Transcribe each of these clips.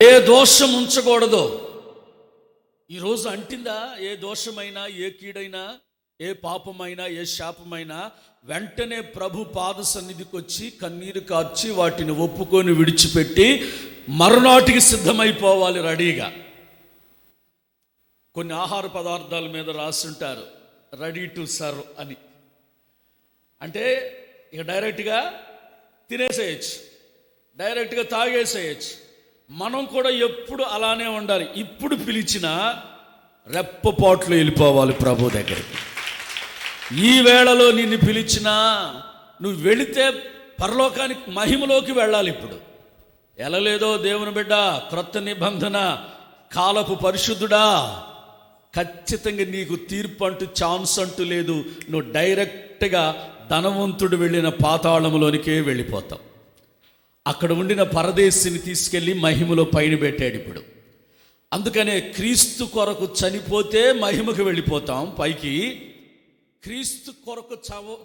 ఏ దోషం ఉంచకూడదు. ఈరోజు అంటిందా ఏ దోషమైనా, ఏ కీడైనా, ఏ పాపమైనా, ఏ శాపమైనా వెంటనే ప్రభు పాద సన్నిధికి వచ్చి కన్నీరు కార్చి వాటిని ఒప్పుకొని విడిచిపెట్టి మరునాటికి సిద్ధమైపోవాలి రెడీగా. కొన్ని ఆహార పదార్థాల మీద రాస్తుంటారు రెడీ టు సర్వ్ అని. అంటే ఇక డైరెక్ట్గా తినేసేయచ్చు, డైరెక్ట్గా తాగేసేయచ్చు. మనం కూడా ఎప్పుడు అలానే ఉండాలి. ఇప్పుడు పిలిచినా రెప్పపాట్లు వెళ్ళిపోవాలి ప్రభు దగ్గరికి. ఈ వేళలో నిన్ను పిలిచినా నువ్వు వెళితే పరలోకానికి, మహిమలోకి వెళ్ళాలి. ఇప్పుడు వెళ్ళలేదో దేవుని బిడ్డ, క్రొత్త నిబంధన కాలపు పరిశుద్ధుడా, ఖచ్చితంగా నీకు తీర్పు అంటూ ఛాన్స్ అంటూ లేదు. నువ్వు డైరెక్ట్గా ధనవంతుడు వెళ్ళిన పాతాళంలోనికే వెళ్ళిపోతావు. అక్కడ ఉండిన పరదేశిని తీసుకెళ్ళి మహిమలో పైన పెట్టాడు. ఇప్పుడు అందుకనే క్రీస్తు కొరకు చనిపోతే మహిమకు వెళ్ళిపోతాం పైకి. క్రీస్తు కొరకు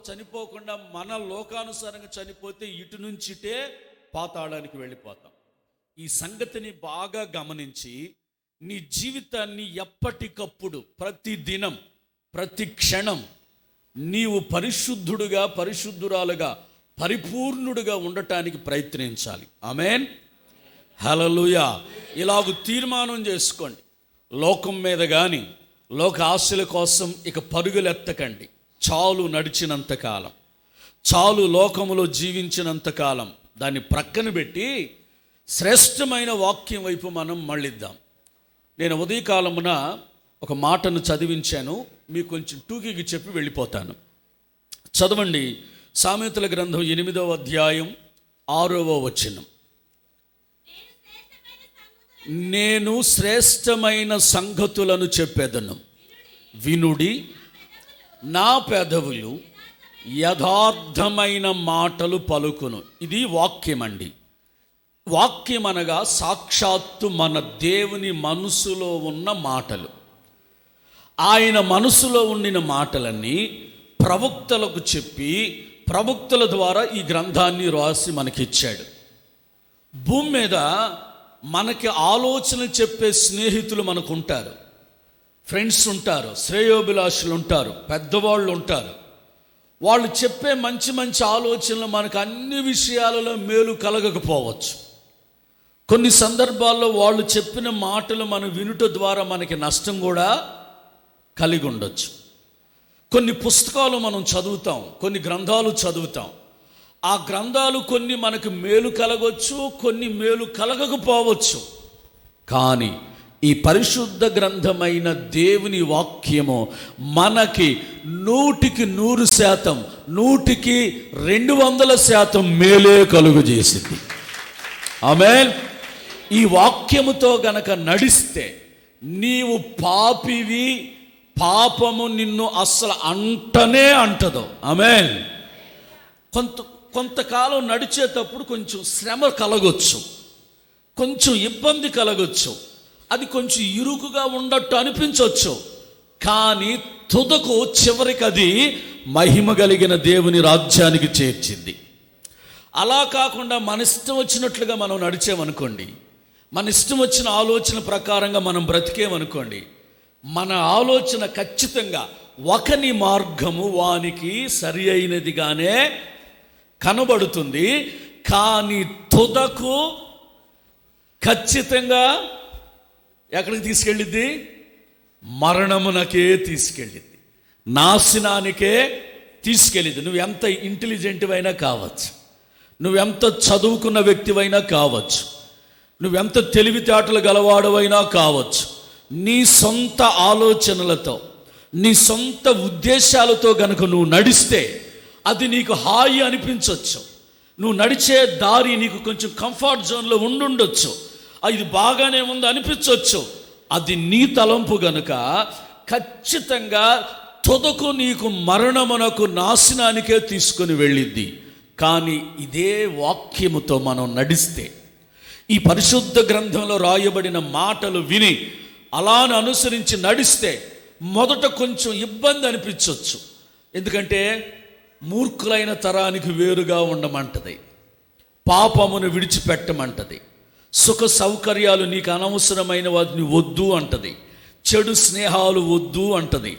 చనిపోకుండా మన లోకానుసారంగా చనిపోతే ఇటు నుంచి ఇటే పాతాళానికి వెళ్ళిపోతాం. ఈ సంగతిని బాగా గమనించి నీ జీవితాన్ని ఎప్పటికప్పుడు, ప్రతి దినం, ప్రతి క్షణం నీవు పరిశుద్ధుడుగా, పరిశుద్ధురాలుగా, పరిపూర్ణుడుగా ఉండటానికి ప్రయత్నించాలి. ఆమేన్, హల్లెలూయా. ఇలాగ తీర్మానం చేసుకోండి. లోకం మీద కానీ, లోక ఆశల కోసం ఇక పరుగులెత్తకండి. చాలు నడిచినంతకాలం, చాలు లోకములో జీవించినంతకాలం. దాన్ని ప్రక్కన పెట్టి శ్రేష్టమైన వాక్యం వైపు మనం మళ్ళిద్దాం. నేను ఉదయకాలమున ఒక మాటను చదివించాను, మీకు కొంచెం టూకీకి చెప్పి వెళ్ళిపోతాను. చదవండి. సామెతల గ్రంథం 8వ అధ్యాయం 6వ వచనం. నేను శ్రేష్టమైన సంగతులను చెప్పెదను, వినుడి. నా పెదవులు యథార్థమైన మాటలు పలుకును. ఇది వాక్యం అండి. వాక్యం అనగా సాక్షాత్తు మన దేవుని మనసులో ఉన్న మాటలు. ఆయన మనసులో ఉండిన మాటలన్నీ ప్రవక్తలకు చెప్పి, ప్రవక్తల ద్వారా ఈ గ్రంథాన్ని రాసి మనకిచ్చాడు. భూమి మీద మనకి ఆలోచన చెప్పే స్నేహితులు మనకు ఉంటారు, ఫ్రెండ్స్ ఉంటారు, శ్రేయోభిలాషులు ఉంటారు, పెద్దవాళ్ళు ఉంటారు. వాళ్ళు చెప్పే మంచి మంచి ఆలోచనలు మనకు అన్ని విషయాలలో మేలు కలగకపోవచ్చు. కొన్ని సందర్భాల్లో వాళ్ళు చెప్పిన మాటలు మనం వినుట ద్వారా మనకి నష్టం కూడా కలిగి ఉండొచ్చు. కొన్ని పుస్తకాలు మనం చదువుతాం, కొన్ని గ్రంథాలు చదువుతాం. ఆ గ్రంథాలు కొన్ని మనకు మేలు కలగవచ్చు, కొన్ని మేలు కలగకపోవచ్చు. కానీ ఈ పరిశుద్ధ గ్రంథమైన దేవుని వాక్యము మనకి 100% 200% మేలే కలుగు చేసింది. ఆమేన్. ఈ వాక్యముతో గనక నడిస్తే నీవు పాపివి, పాపము నిన్ను అస్సలు అంటనే అంటదు. ఆమేన్. కొంతకాలం నడిచేటప్పుడు కొంచెం శ్రమ కలగొచ్చు, కొంచెం ఇబ్బంది కలగొచ్చు, అది కొంచెం ఇరుకుగా ఉండట్టు అనిపించవచ్చు. కానీ తుదకు చివరికి అది మహిమ కలిగిన దేవుని రాజ్యానికి చేర్చింది. అలా కాకుండా మన ఇష్టం వచ్చినట్లుగా మనం నడిచామనుకోండి, మన ఇష్టం వచ్చిన ఆలోచన ప్రకారంగా మనం బ్రతికేమనుకోండి, మన ఆలోచన ఖచ్చితంగా ఒకని మార్గము వానికి సరి అయినదిగానే కనబడుతుంది. కానీ తుదకు ఖచ్చితంగా ఎక్కడికి తీసుకెళ్ళిద్ది? మరణమునకే తీసుకెళ్ళిద్ది, నాశనానికే తీసుకెళ్ళిద్ది. నువ్వు ఎంత ఇంటెలిజెంట్ అయినా కావచ్చు, నువ్వెంత చదువుకున్న వ్యక్తివైనా కావచ్చు, నువ్వెంత తెలివితేటలు గలవాడవైనా కావచ్చు, నీ సొంత ఆలోచనలతో, నీ సొంత ఉద్దేశాలతో గనుక నువ్వు నడిస్తే అది నీకు హాయి అనిపించవచ్చు. నువ్వు నడిచే దారి నీకు కొంచెం కంఫర్ట్ జోన్లో ఉండుండొచ్చు, ఇది బాగానే ఉంది అనిపించవచ్చు. అది నీ తలంపు గనుక ఖచ్చితంగా తుదకు నీకు మరణమునకు, నాశనానికే తీసుకుని వెళ్ళిద్ది. కానీ ఇదే వాక్యముతో మనం నడిస్తే, ఈ పరిశుద్ధ గ్రంథంలో రాయబడిన మాటలు విని అలాను అనుసరించి నడిస్తే మొదట కొంచెం ఇబ్బంది అనిపించవచ్చు. ఎందుకంటే మూర్ఖులైన తరానికి వేరుగా ఉండమంటది, పాపమును విడిచిపెట్టమంటది, సుఖ సౌకర్యాలు నీకు అనవసరమైన వాటిని వద్దు అంటది. చెడు స్నేహాలు వద్దు అంటది.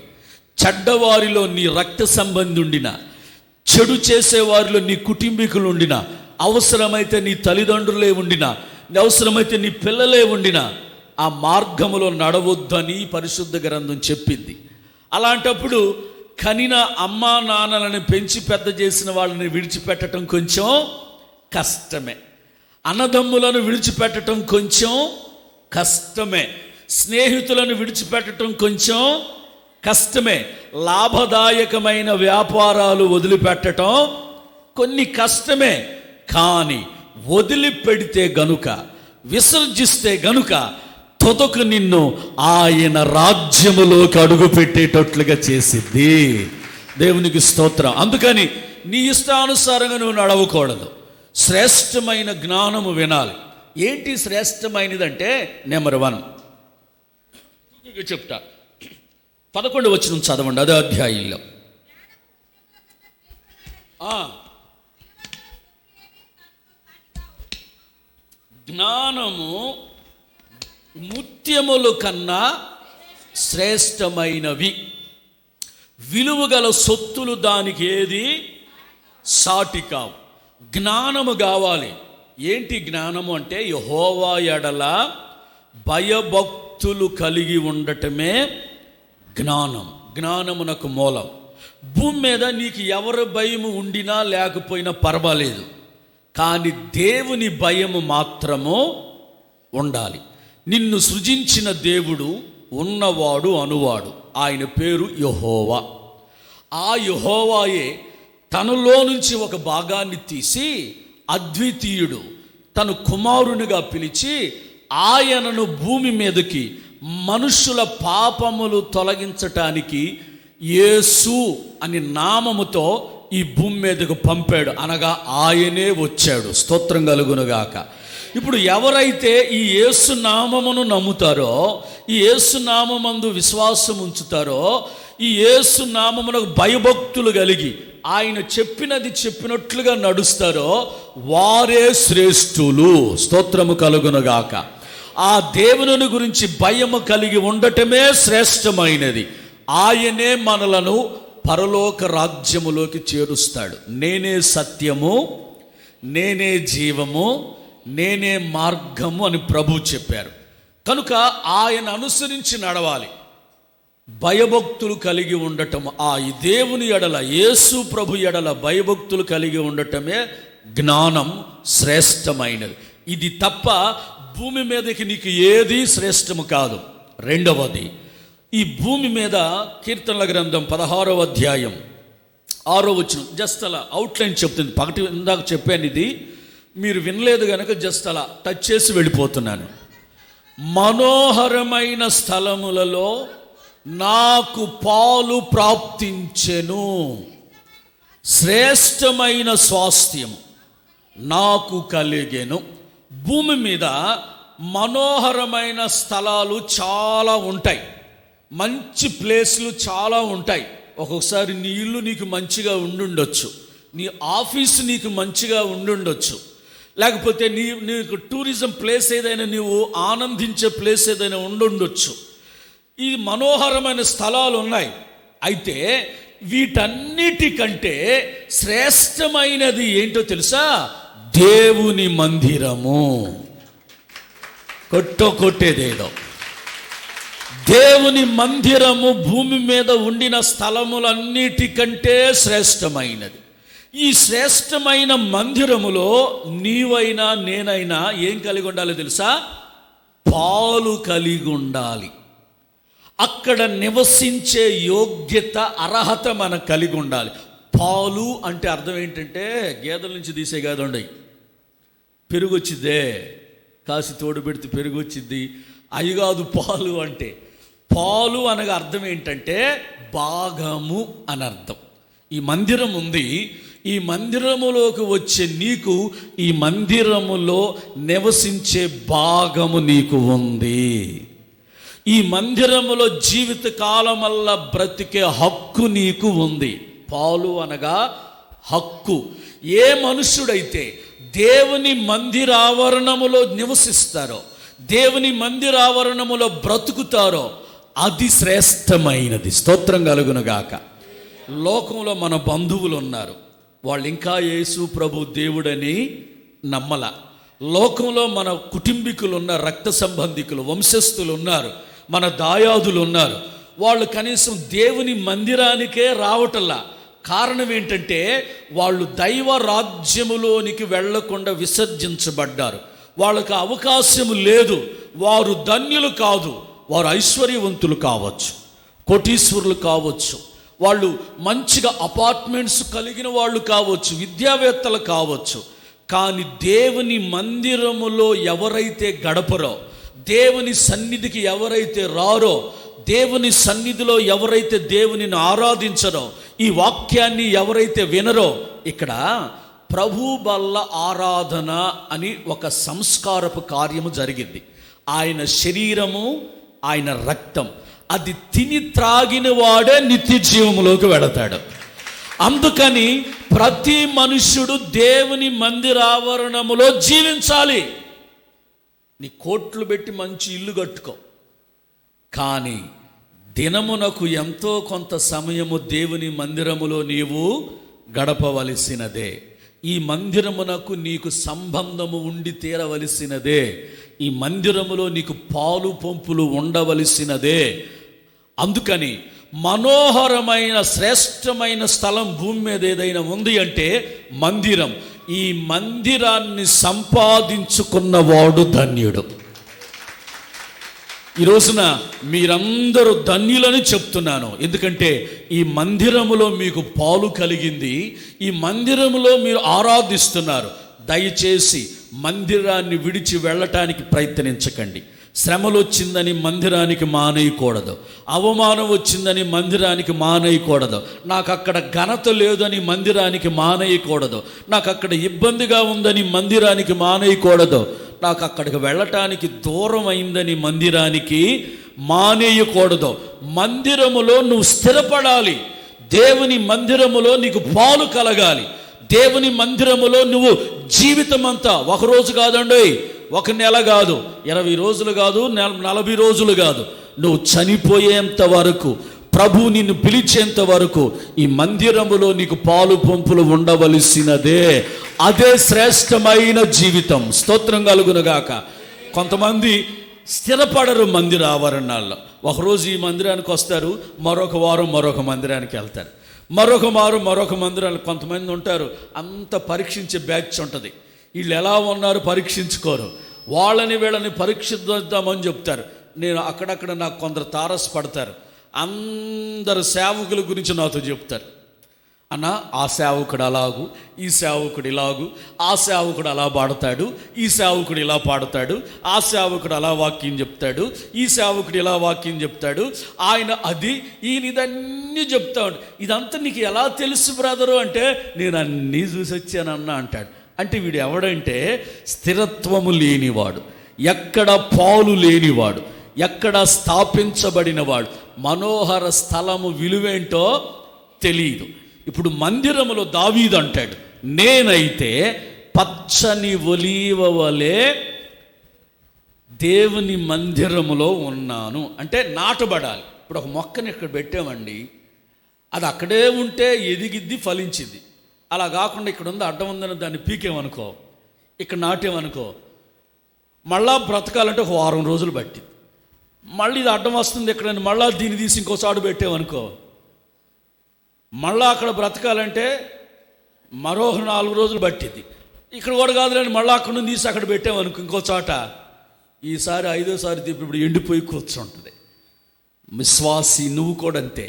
చెడ్డవారిలో నీ రక్త సంబంధి ఉండిన, చెడు చేసేవారిలో నీ కుటుంబీకులు ఉండిన, అవసరమైతే నీ తల్లిదండ్రులే ఉండిన, అవసరమైతే నీ పిల్లలే ఉండిన ఆ మార్గములో నడవద్దని పరిశుద్ధ గ్రంథం చెప్పింది. అలాంటప్పుడు కనిన అమ్మా నాన్నలను పెంచి పెద్ద చేసిన వాళ్ళని విడిచిపెట్టడం కొంచెం కష్టమే. అన్నదమ్ములను విడిచిపెట్టడం కొంచెం కష్టమే. స్నేహితులను విడిచిపెట్టడం కొంచెం కష్టమే. లాభదాయకమైన వ్యాపారాలు వదిలిపెట్టడం కొన్ని కష్టమే. కానీ వదిలిపెడితే గనుక, విసర్జిస్తే గనుక తొదకు నిన్ను ఆయన రాజ్యములోకి అడుగు పెట్టేటట్లుగా చేసిద్ది. దేవునికి స్తోత్రం. అందుకని నీ ఇష్టానుసారంగా నువ్వు నడవకూడదు. శ్రేష్టమైన జ్ఞానము వినాలి. ఏంటి శ్రేష్టమైనదంటే, నెంబర్ 1 చెప్తా. 11 వచనం చదవండి, అదే అధ్యాయంలో. జ్ఞానము ముత్యముల కన్నా శ్రేష్టమైనవి, విలువగల సొత్తులు దానికి ఏది సాటి కావు. జ్ఞానము కావాలి. ఏంటి జ్ఞానము అంటే, యెహోవా ఎడల భయభక్తులు కలిగి ఉండటమే జ్ఞానం. జ్ఞానమునకు మూలం. భూమి మీద నీకు ఎవరి భయము ఉండినా లేకపోయినా పర్వాలేదు, కానీ దేవుని భయము మాత్రము ఉండాలి. నిన్ను సృజించిన దేవుడు ఉన్నవాడు అనువాడు, ఆయన పేరు యెహోవా. ఆ యెహోవాయే తనలో నుంచి ఒక భాగాన్ని తీసి అద్వితీయుడు తన కుమారునిగా పిలిచి ఆయనను భూమి మీదకి మనుషుల పాపములు తొలగించటానికి యేసు అని నామముతో ఈ భూమి మీదకు పంపాడు. అనగా ఆయనే వచ్చాడు. స్తోత్రం కలుగునుగాక. ఇప్పుడు ఎవరైతే ఈ యేసు నామమును నమ్ముతారో, ఈ యేసు నామమందు విశ్వాసం ఉంచుతారో, ఈ యేసు నామమునకు భయభక్తులు కలిగి ఆయన చెప్పినది చెప్పినట్లుగా నడుస్తారో వారే శ్రేష్ఠులు. స్తోత్రము కలుగునుగాక. ఆ దేవుని గురించి భయము కలిగి ఉండటమే శ్రేష్టమైనది. ఆయనే మనలను పరలోక రాజ్యములోకి చేరుస్తాడు. నేనే సత్యము, నేనే జీవము, నేనే మార్గము అని ప్రభు చెప్పారు. కనుక ఆయన అనుసరించి నడవాలి. భయభక్తులు కలిగి ఉండటం, ఆ దేవుని ఎడల, యేసు ప్రభు ఎడల భయభక్తులు కలిగి ఉండటమే జ్ఞానం శ్రేష్టమైనది. ఇది తప్ప భూమి మీదకి నీకు ఏది శ్రేష్టము కాదు. రెండవది, ఈ భూమి మీద కీర్తనల గ్రంథం 16వ అధ్యాయం 6వ వచనం జస్ట్ అలా అవుట్లైన్ చెప్తుంది. పగటి ఇందాక చెప్పాను, ఇది మీరు వినలేదు కనుక జస్ట్ అలా టచ్ చేసి వెళ్ళిపోతున్నాను. మనోహరమైన స్థలములలో నాకు పాలు ప్రాప్తించెను, శ్రేష్టమైన స్వాస్థ్యము నాకు కలిగెను. భూమి మీద మనోహరమైన స్థలాలు చాలా ఉంటాయి, మంచి ప్లేస్లు చాలా ఉంటాయి. ఒక్కొక్కసారి నీ ఇల్లు నీకు మంచిగా ఉండుండొచ్చు, నీ ఆఫీసు నీకు మంచిగా ఉండుండొచ్చు, లేకపోతే నీకు టూరిజం ప్లేస్ ఏదైనా, నీవు ఆనందించే ప్లేస్ ఏదైనా ఉండుండొచ్చు. ఈ మనోహరమైన స్థలాలు ఉన్నాయి. అయితే వీటన్నిటికంటే శ్రేష్టమైనది ఏంటో తెలుసా? దేవుని మందిరము. కొట్టేదేదో దేవుని మందిరము భూమి మీద ఉండిన స్థలములన్నిటికంటే శ్రేష్టమైనది. ఈ శ్రేష్టమైన మందిరములో నీవైనా నేనైనా ఏం కలిగి ఉండాలో తెలుసా? పాలు కలిగి ఉండాలి. అక్కడ నివసించే యోగ్యత, అర్హత మనకు కలిగి ఉండాలి. పాలు అంటే అర్థం ఏంటంటే, గేదెల నుంచి తీసే గేదె ఉండయి, పెరుగు వచ్చిద్దే, కాసి తోడు పెడితే పెరుగు వచ్చిద్ది, అవి కాదు పాలు అంటే. పాలు అనగా అర్థం ఏంటంటే భాగము అని అర్థం. ఈ మందిరం ఉంది, ఈ మందిరములోకి వచ్చే నీకు ఈ మందిరములో నివసించే భాగము నీకు ఉంది. ఈ మందిరములో జీవిత కాలమల్లా బ్రతికే హక్కు నీకు ఉంది. పాలు అనగా హక్కు. ఏ మనుష్యుడైతే దేవుని మందిరావరణములో నివసిస్తారో, దేవుని మందిరావరణములో బ్రతుకుతారో అది శ్రేష్టమైనది. స్తోత్రం కలుగునుగాక. లోకంలో మన బంధువులు ఉన్నారు, వాళ్ళు ఇంకా యేసు ప్రభు దేవుడని నమ్మల. లోకంలో మన కుటుంబీకులు ఉన్నారు, రక్త సంబంధికులు, వంశస్థులు ఉన్నారు, మన దాయాదులు ఉన్నారు. వాళ్ళు కనీసం దేవుని మందిరానికే రావటల్లా. కారణం ఏంటంటే వాళ్ళు దైవ రాజ్యములోనికి వెళ్లకుండా విసర్జించబడ్డారు. వాళ్ళకు అవకాశం లేదు. వారు ధన్యులు కాదు, వారు ఐశ్వర్యవంతులు కావచ్చు, కోటీశ్వరులు కావచ్చు, వాళ్ళు మంచిగా అపార్ట్మెంట్స్ కలిగిన వాళ్ళు కావచ్చు, విద్యావేత్తలు కావచ్చు. కానీ దేవుని మందిరములో ఎవరైతే గడపరో, దేవుని సన్నిధికి ఎవరైతే రారో, దేవుని సన్నిధిలో ఎవరైతే దేవునిని ఆరాధించరో, ఈ వాక్యాన్ని ఎవరైతే వినరో, ఇక్కడ ప్రభు బల్ల ఆరాధన అని ఒక సంస్కారపు కార్యము జరిగింది. ఆయన శరీరము, ఆయన రక్తం అది తిని త్రాగిన వాడే నిత్య జీవములోకి వెళతాడు. అందుకని ప్రతి మనుష్యుడు దేవుని మందిరావరణములో జీవించాలి. నీ కోట్లు పెట్టి మంచి ఇల్లు కట్టుకో, కానీ దినమునకు ఎంతో కొంత సమయము దేవుని మందిరములో నీవు గడపవలసినదే. ఈ మందిరమునకు నీకు సంబంధము ఉండి తీరవలసినదే. ఈ మందిరములో నీకు పాలు పంపులు ఉండవలసినదే. అందుకని మనోహరమైన శ్రేష్టమైన స్థలం భూమి మీద ఏదైనా ఉంది అంటే మందిరం. ఈ మందిరాన్ని సంపాదించుకున్నవాడు ధన్యుడు. ఈ రోజున మీరందరూ ధన్యులని చెప్తున్నాను. ఎందుకంటే ఈ మందిరములో మీకు పాలు కలిగింది, ఈ మందిరములో మీరు ఆరాధిస్తున్నారు. దయచేసి మందిరాన్ని విడిచి వెళ్ళటానికి ప్రయత్నించకండి. శ్రమలు వచ్చిందని మందిరానికి మానేయకూడదు, అవమానం వచ్చిందని మందిరానికి మానేయకూడదు, నాకు అక్కడ ఘనత లేదని మందిరానికి మానేయకూడదు, నాకు అక్కడ ఇబ్బందిగా ఉందని మందిరానికి మానేయకూడదు, నాకు అక్కడికి వెళ్ళటానికి దూరం అయిందని మందిరానికి మానేయకూడదు. మందిరములో నువ్వు స్థిరపడాలి. దేవుని మందిరములో నీకు పాలు కలగాలి. దేవుని మందిరములో నువ్వు జీవితం అంతా, ఒకరోజు కాదండి, ఒక నెల కాదు, 20 రోజులు కాదు, 40 రోజులు కాదు, నువ్వు చనిపోయేంత వరకు, ప్రభు నిన్ను పిలిచేంత వరకు ఈ మందిరములో నీకు పాలు పంపులు ఉండవలసినదే. అదే శ్రేష్టమైన జీవితం. స్తోత్రం కలుగునుగాక. కొంతమంది స్థిరపడరు మందిర ఆవరణాల్లో. ఒకరోజు ఈ మందిరానికి వస్తారు, మరొక వారం మరొక మందిరానికి వెళ్తారు, మరొక మందిరానికి. కొంతమంది ఉంటారు, అంత పరీక్షించే బ్యాచ్ ఉంటుంది. వీళ్ళు ఎలా ఉన్నారు పరీక్షించుకోరు, వాళ్ళని వీళ్ళని పరీక్షిద్దామని చెప్తారు. నేను అక్కడక్కడ నాకు కొందరు తారసపడతారు. అందరు సేవకుల గురించి నాతో చెప్తారు, అన్న ఆ సేవకుడు అలాగు, ఈ సేవకుడు ఇలాగు, ఆ సేవకుడు అలా పాడతాడు, ఈ సేవకుడు ఇలా పాడతాడు, ఆ సేవకుడు అలా వాక్యం చెప్తాడు, ఈ సేవకుడు ఇలా వాక్యం చెప్తాడు, ఆయన అది, ఈయన ఇదన్నీ చెప్తాడు. ఇదంతా నీకు ఎలా తెలుసు బ్రదరు అంటే, నేను అన్నీ చూసి వచ్చానన్నా అంటాడు. అంటే వీడు ఎవడంటే స్థిరత్వము లేనివాడు, ఎక్కడ పాలు లేనివాడు, ఎక్కడ స్థాపించబడినవాడు, మనోహర స్థలము విలువేంటో తెలియదు. ఇప్పుడు మందిరములో దావీదు అంటాడు, నేనైతే పచ్చని ఒలీవ వలె దేవుని మందిరములో ఉన్నాను. అంటే నాటబడాలి. ఇప్పుడు ఒక మొక్కని ఇక్కడ పెట్టామండి, అది అక్కడే ఉంటే ఎదిగిద్ది, ఫలించింది. అలా కాకుండా ఇక్కడ ఉంది, అడ్డం ఉందని దాన్ని పీకేమనుకో, ఇక్కడ నాటేమనుకో, మళ్ళా బ్రతకాలంటే ఒక 1 వారం రోజులు పట్టింది. మళ్ళీ ఇది అడ్డం వస్తుంది ఎక్కడని, మళ్ళీ దీన్ని తీసి ఇంకో చాటు పెట్టామనుకో, మళ్ళా అక్కడ బ్రతకాలంటే మరో 4 రోజులు పట్టింది. ఇక్కడ కూడా కాదులేని మళ్ళీ అక్కడ నుంచి తీసి అక్కడ పెట్టామనుకో ఇంకో చోట, ఈసారి 5వ సారి ఇప్పుడు ఎండిపోయి కూర్చుంటుంది. విశ్వాసి నువ్వు కూడా అంతే.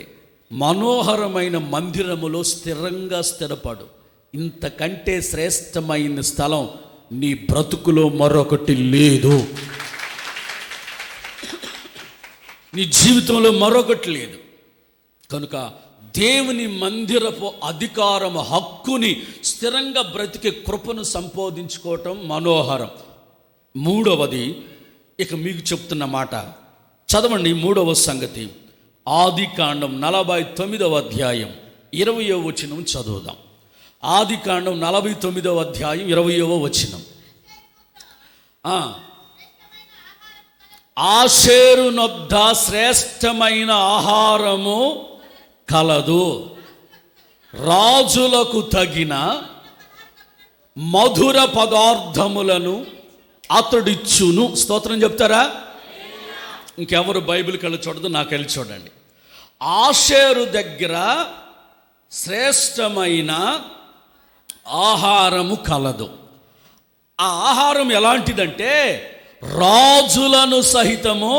మనోహరమైన మందిరములో స్థిరంగా స్థిరపడు. ఇంతకంటే శ్రేష్టమైన స్థలం నీ బ్రతుకులో మరొకటి లేదు, నీ జీవితంలో మరొకటి లేదు. కనుక దేవుని మందిరపు అధికారము, హక్కుని, స్థిరంగా బ్రతికే కృపను సంపాదించుకోవటం మనోహరం. 3వది ఇక మీకు చెప్తున్న మాట చదవండి. 3వ సంగతి ఆదికాండం 49వ అధ్యాయం 20వ వచనం చదువుదాం. ఆదికాండం 49వ అధ్యాయం 20వ వచనం. ఆషేరు నొద్ద శ్రేష్టమైన ఆహారము కలదు, రాజులకు తగిన మధుర పదార్థములను అతడిచ్చును. స్తోత్రం చెప్తారా? ఇంకెవరు బైబిల్కి వెళ్ళి చూడదు, నాకు వెళ్ళి చూడండి. ఆషేరు దగ్గర శ్రేష్టమైన ఆహారము కలదు. ఆ ఆహారం ఎలాంటిదంటే రాజులను సహితము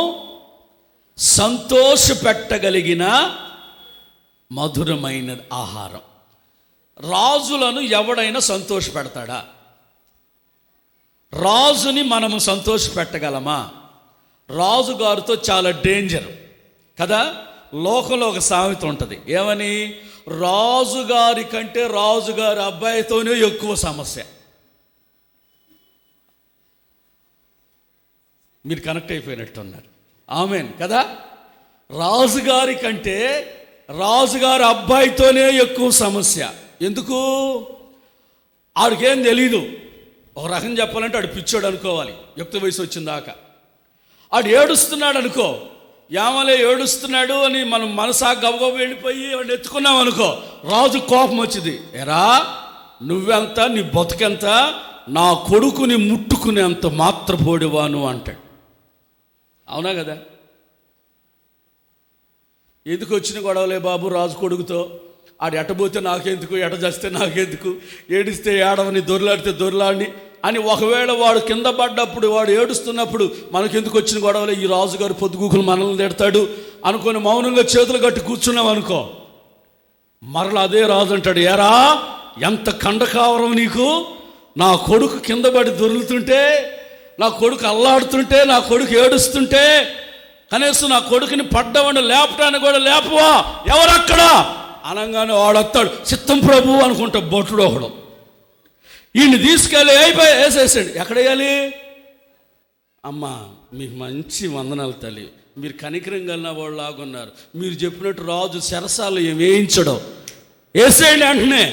సంతోషపెట్టగలిగిన మధురమైన ఆహారం. రాజులను ఎవడైనా సంతోషపెడతాడా? రాజుని మనము సంతోషపెట్టగలమా? రాజుగారితో చాలా డేంజర్ కదా. లోకంలో ఒక సామెత ఉంటుంది, ఏమని? రాజుగారి కంటే రాజుగారి అబ్బాయితోనే ఎక్కువ సమస్య. మీరు కనెక్ట్ అయిపోయినట్టున్నారు. ఆమెన్ కదా. రాజుగారి కంటే రాజుగారి అబ్బాయితోనే ఎక్కువ సమస్య. ఎందుకు? ఆడికేం తెలీదు. ఒక రకం చెప్పాలంటే ఆడు పిచ్చోడు అనుకోవాలి. యుక్త వయసు వచ్చిందాకా ఆడు ఏడుస్తున్నాడు అనుకో, యామలే ఏడుస్తున్నాడు అని మనం మనసా గబగబ వెళ్ళిపోయి వాడిని ఎత్తుకున్నాం అనుకో, రాజు కోపం వచ్చింది. ఎరా నువ్వెంత, నీ బతుకెంత, నా కొడుకుని ముట్టుకునేంత మాత్రపోడివాను అంటాడు. అవునా కదా? ఎందుకు వచ్చిన గొడవలే బాబు రాజు కొడుకుతో? ఆడు ఎట్టబోతే నాకెందుకు, ఎట చేస్తే నాకెందుకు, ఏడిస్తే ఏడవని, దొర్లాడితే దొర్లాడిని అని ఒకవేళ వాడు కింద పడ్డప్పుడు, వాడు ఏడుస్తున్నప్పుడు మనకెందుకు వచ్చిన గొడవలే, ఈ రాజుగారు పొద్దుగూకులు మనల్ని తిడతాడు అనుకొని మౌనంగా చేతులు కట్టి కూర్చున్నాం అనుకో, మరలా అదే రాజు అంటాడు, ఏరా ఎంత కండకావరం నీకు, నా కొడుకు కింద పడి దొరుకుతుంటే, నా కొడుకు అల్లాడుతుంటే, నా కొడుకు ఏడుస్తుంటే కనీసం నా కొడుకుని పడ్డవాడిని లేపటాన్ని కూడా లేపవా, ఎవరక్కడ అనగానే వాడు వస్తాడు, చిత్తం ప్రభు అనుకుంటా బొట్టుడు ఒకడు. ఈయన్ని తీసుకెళ్ళి అయిపోయి వేసేసాడు. ఎక్కడ వేయాలి? అమ్మా మీకు మంచి వందనాలు తల్లి, మీరు కనికరం కలిగిన వాళ్ళు లాగున్నారు, మీరు చెప్పినట్టు రాజు శరసాలు ఏం వేయించడం, వేసేయండి అంటనే.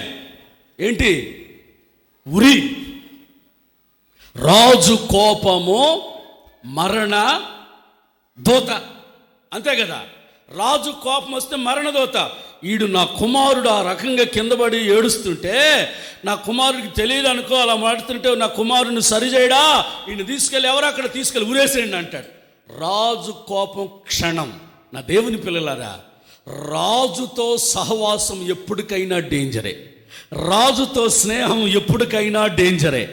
ఏంటి? ఉరి. రాజు కోపము మరణ దూత, అంతే కదా. రాజు కోపం వస్తే మరణదూత. ఈడు నా కుమారుడు ఆ రకంగా కిందపడి ఏడుస్తుంటే, నా కుమారుడికి తెలియదు అనుకో, అలా మాడుతుంటే నా కుమారుడిని సరిచేయడా, ఈయన తీసుకెళ్ళి ఎవరు అక్కడ తీసుకెళ్ళి ఉరేసేయండి అంటాడు. రాజు కోపం క్షణం. నా దేవుని పిల్లలారా, రాజుతో సహవాసం ఎప్పటికైనా డేంజరే, రాజుతో స్నేహం ఎప్పటికైనా డేంజరే,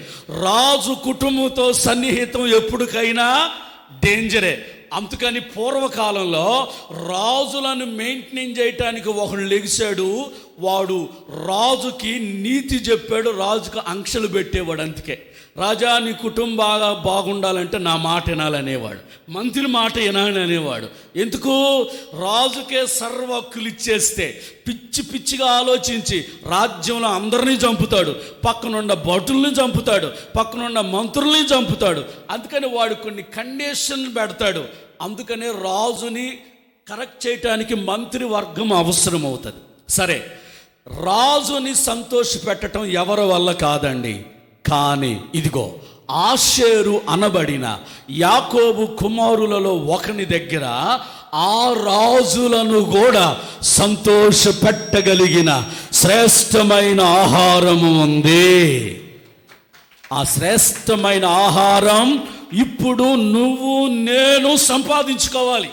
రాజు కుటుంబంతో సన్నిహితం ఎప్పటికైనా డేంజరే. అందుకని పూర్వకాలంలో రాజులను మెయింటైన్ చేయటానికి ఒకడు లెగిశాడు, వాడు రాజుకి నీతి చెప్పాడు, రాజుకు ఆంక్షలు పెట్టేవాడు. అందుకే రాజా నీ కుటుంబం బాగా బాగుండాలంటే నా మాట వినాలనేవాడు, మంత్రి మాట వినాలనేవాడు. ఎందుకు? రాజుకే సర్వ హక్కులు ఇచ్చేస్తే పిచ్చి పిచ్చిగా ఆలోచించి రాజ్యంలో అందరినీ చంపుతాడు, పక్కనున్న భటుల్ని చంపుతాడు, పక్కనున్న మంత్రుల్ని చంపుతాడు. అందుకని వాడు కొన్ని కండిషన్లు పెడతాడు. అందుకనే రాజుని కరెక్ట్ చేయటానికి మంత్రి వర్గం అవసరం అవుతుంది. సరే, రాజుని సంతోషపెట్టడం ఎవరి వల్ల కాదండి, కానీ ఇదిగో ఆషేరు అనబడిన యాకోబు కుమారులలో ఒకని దగ్గర ఆ రాజులను కూడా సంతోషపెట్టగలిగిన శ్రేష్టమైన ఆహారము ఉంది. ఆ శ్రేష్టమైన ఆహారం ఇప్పుడు నువ్వు నేను సంపాదించుకోవాలి.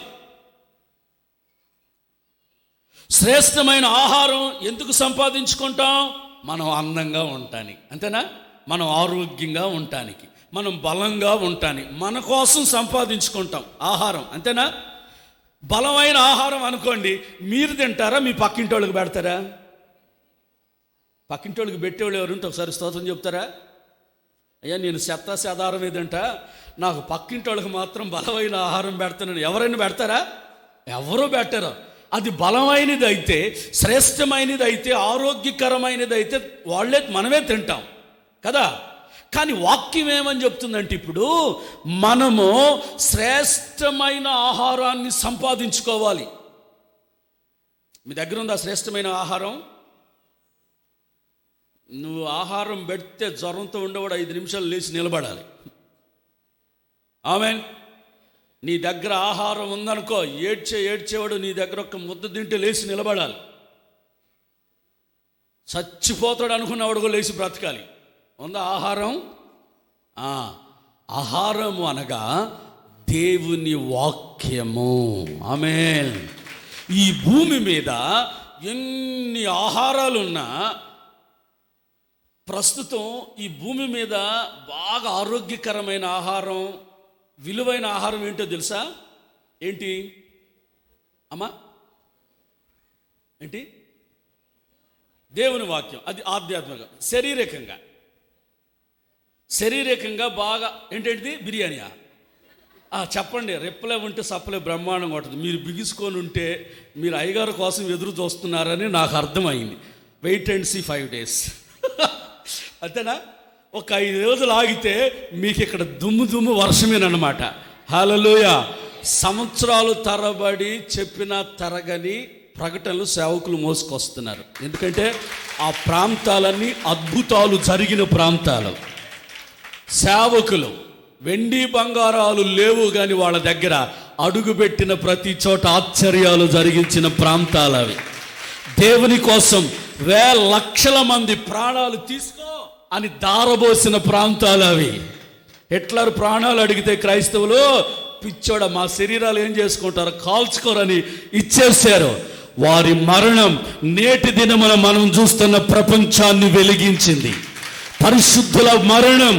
శ్రేష్టమైన ఆహారం ఎందుకు సంపాదించుకుంటాం? మనం అందంగా ఉండటానికి, అంతేనా? మనం ఆరోగ్యంగా ఉండటానికి, మనం బలంగా ఉండటానికి, మన కోసం సంపాదించుకుంటాం ఆహారం, అంతేనా? బలమైన ఆహారం అనుకోండి, మీరు తింటారా, మీ పక్కింటి వాళ్ళకి పెడతారా? పక్కింటి వాళ్ళకి పెట్టేవాళ్ళు ఎవరుంటే ఒకసారి స్తోత్రం చెప్తారా? అయ్యా నేను చెత్తాచెదారం ఏదంట, నాకు పక్కింటి వాళ్ళకి మాత్రం బలమైన ఆహారం పెడతానని ఎవరైనా పెడతారా? ఎవరూ పెట్టరు. అది బలమైనది అయితే, శ్రేష్టమైనది అయితే, ఆరోగ్యకరమైనది అయితే వాళ్ళే మనమే తింటాం కదా. కానీ వాక్యం ఏమని చెప్తుందంటే, ఇప్పుడు మనము శ్రేష్టమైన ఆహారాన్ని సంపాదించుకోవాలి. మీ దగ్గర ఉందా శ్రేష్టమైన ఆహారం? నువ్వు ఆహారం పెడితే జ్వరంతో ఉండేవాడు 5 నిమిషాలు లేచి నిలబడాలి. ఆమెన్. నీ దగ్గర ఆహారం ఉందనుకో, ఏడ్చేవాడు నీ దగ్గర ఒక ముద్ద తింటే లేచి నిలబడాలి. చచ్చిపోతాడు అనుకున్నవాడు కూడా లేచి బ్రతకాలి. ఉందా ఆహారం? ఆహారము అనగా దేవుని వాక్యము. ఆమేన్. ఈ భూమి మీద ఎన్ని ఆహారాలున్నా ప్రస్తుతం ఈ భూమి మీద బాగా ఆరోగ్యకరమైన ఆహారం, విలువైన ఆహారం ఏంటో తెలుసా? ఏంటి అమ్మా? ఏంటి? దేవుని వాక్యం. అది ఆధ్యాత్మికంగా. శారీరకంగా బాగా ఏంటంటే బిర్యానీయా? చెప్పండి. రెప్పలే ఉంటే సప్పలే బ్రహ్మాండంగా ఉంటుంది. మీరు బిగుసుకొని ఉంటే మీరు అయ్యగారు కోసం ఎదురు చూస్తున్నారని నాకు అర్థమైంది. Wait and see 5 days. అంతేనా? ఒక 5 రోజులు ఆగితే మీకు ఇక్కడ దుమ్ము వర్షమేనమాట. హల్లెలూయా. సంవత్సరాలు తరబడి చెప్పిన తరగని ప్రకటనలు సేవకులు మోసుకొస్తున్నారు. ఎందుకంటే ఆ ప్రాంతాలన్నీ అద్భుతాలు జరిగిన ప్రాంతాలు. సేవకులు వెండి బంగారాలు లేవు కానీ వాళ్ళ దగ్గర అడుగుపెట్టిన ప్రతి చోట ఆశ్చర్యాలు జరిగించిన ప్రాంతాలు అవి. దేవుని కోసం లక్షల మంది ప్రాణాలు తీసుకో అని దారబోసిన ప్రాంతాలు అవి. హిట్లర్ ప్రాణాలు అడిగితే క్రైస్తవులు పిచ్చోడ మా శరీరాలు ఏం చేసుకుంటారు, కాల్చుకోరని ఇచ్చేశారు. వారి మరణం నేటి దినమున మనం చూస్తున్న ప్రపంచాన్ని వెలిగించింది. పరిశుద్ధుల మరణం.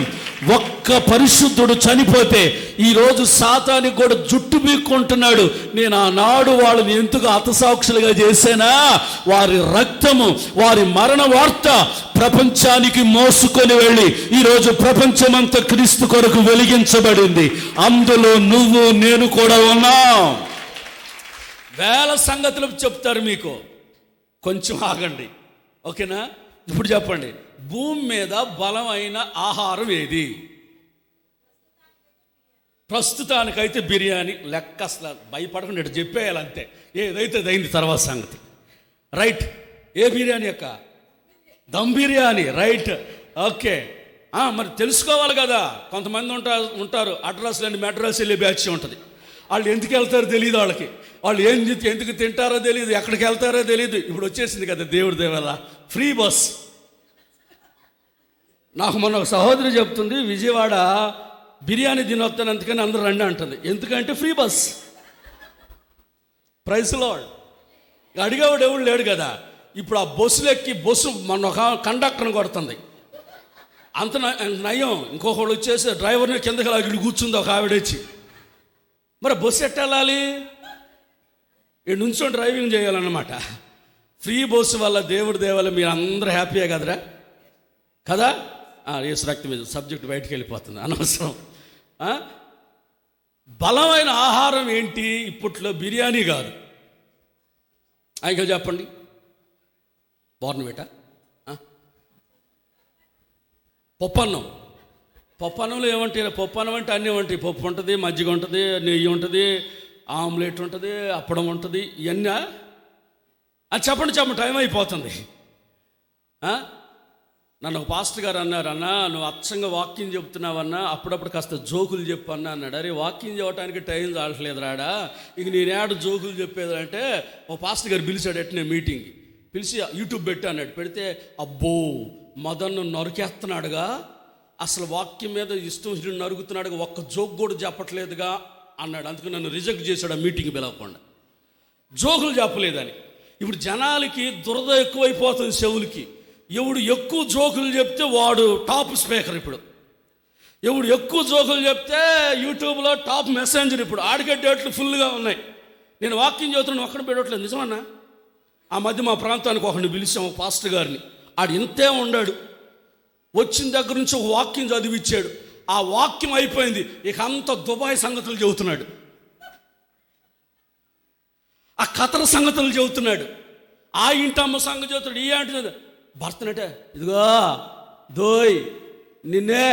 ఒక్క పరిశుద్ధుడు చనిపోతే ఈరోజు సాతానికి కూడా జుట్టు బీక్కుంటున్నాడు. నేను ఆనాడు వాళ్ళని ఎందుకు హతసాక్షులుగా చేశానా? వారి రక్తము, వారి మరణ వార్త ప్రపంచానికి మోసుకొని వెళ్ళి ఈరోజు ప్రపంచమంతా క్రీస్తు కొరకు వెలిగించబడింది. అందులో నువ్వు నేను కూడా ఉన్నాం. వేల సంగతులు చెప్తారు మీకు. కొంచెం ఆగండి, ఓకేనా? ఇప్పుడు చెప్పండి, భూమి మీద బలమైన ఆహారం ఏది? ప్రస్తుతానికైతే బిర్యానీ. లెక్క అసలు భయపడకుండా ఇటు చెప్పేయాలి అంతే. ఏదైతే అయింది తర్వాత సంగతి. రైట్. ఏ బిర్యానీ అక్క? దమ్ బిర్యానీ. Right, okay. మరి తెలుసుకోవాలి కదా. కొంతమంది ఉంటారు అడ్రస్ లేని మెడ్రాస్ వెళ్ళే బ్యాచ్ ఉంటుంది. వాళ్ళు ఎందుకు వెళ్తారో తెలియదు. వాళ్ళు ఎందుకు తింటారో తెలియదు, ఎక్కడికి వెళ్తారో తెలియదు. ఇప్పుడు వచ్చేసింది కదా దేవుడి దేవల్ల ఫ్రీ బస్. నాకు మొన్న ఒక సహోదరి చెప్తుంది, విజయవాడ బిర్యానీ తినొస్తాను అందుకని అందరూ రండి అంటుంది. ఎందుకంటే ఫ్రీ బస్. Praise lord. అడిగేవాడు ఎవడు లేడు కదా. ఇప్పుడు ఆ బస్సు మన ఒక కండక్టర్ని కొడుతుంది. అంత నయం. ఇంకొకళ్ళు వచ్చేసి డ్రైవర్ని కిందకి లాగి కూర్చుంది ఒక ఆవిడొచ్చి. మరి బస్సు ఎట్టెళ్ళాలి? ఇక్కడ నుంచో డ్రైవింగ్ చేయాలన్నమాట. ఫ్రీ బస్సు వల్ల దేవుడి దేవాల మీరు అందరూ హ్యాపీయే కదరా? కదా? యేసు రక్తం మీద సబ్జెక్ట్ బయటకు వెళ్ళిపోతుంది, అనవసరం. బలమైన ఆహారం ఏంటి ఇప్పట్లో? బిర్యానీ కాదు. ఇంకా చెప్పండి. బోర్నవిటా, పప్పన్నంలో ఏమంటాయి? పప్పన్నం అంటే అన్నీ ఉంటాయి. పప్పు ఉంటుంది, మజ్జిగ ఉంటుంది, నెయ్యి ఉంటుంది, ఆమ్లెట్ ఉంటుంది, అప్పడం ఉంటుంది. ఇవన్నీ చెప్పండి, టైం అయిపోతుంది. నన్ను ఒక పాస్టర్ గారు అన్నారు, అన్నా నువ్వు అచ్చంగా వాక్యం చెప్తున్నావన్నా, అప్పుడప్పుడు కాస్త జోకులు చెప్పు అన్నా అన్నాడు. అరే వాక్యం చెప్పడానికి టైం చాలట్లేదు రాడా, ఇక నేనేడు జోకులు చెప్పేది అంటే ఒక పాస్టర్ గారు పిలిచాడు ఎట్నే మీటింగ్కి. పిలిచి యూట్యూబ్ పెట్టు అన్నాడు. పెడితే అబ్బో మదన్ను నరికేస్తున్నాడుగా, అసలు వాక్యం మీద ఇష్టం నరుగుతున్నాడుగా, ఒక్క జోక్ కూడా చెప్పట్లేదుగా అన్నాడు. అందుకు నన్ను రిజెక్ట్ చేశాడు ఆ మీటింగ్ పిలవకుండా. జోకులు చెప్పలేదని. ఇప్పుడు జనాలకి దురద ఎక్కువైపోతుంది చెవులకి. ఎవడు ఎక్కువ జోకులు చెప్తే వాడు టాప్ స్పీకర్. ఇప్పుడు ఎవడు ఎక్కువ జోకులు చెప్తే యూట్యూబ్లో టాప్ మెసెంజర్. ఇప్పుడు ఆడికే డేట్లు ఫుల్గా ఉన్నాయి. నేను వాక్యం చదువుతున్నాను, ఒక్కడిని పెట్టట్లేదు. నిజమన్నా? ఆ మధ్య మా ప్రాంతానికి ఒకరిని పిలిచాం, ఒక పాస్టర్ గారిని. ఆడు ఇంతే ఉన్నాడు. వచ్చిన దగ్గర నుంచి ఒక వాక్యం చదివిచ్చాడు. ఆ వాక్యం అయిపోయింది, ఇక అంత దుబాయ్ సంగతులు చెబుతున్నాడు, ఆ కతర సంగతులు చెబుతున్నాడు, ఆ ఇంటమ్మ సంగతి చెబుతాడు. ఈ అంటే భర్తనట ఇదిగో దోయ్ నిన్నే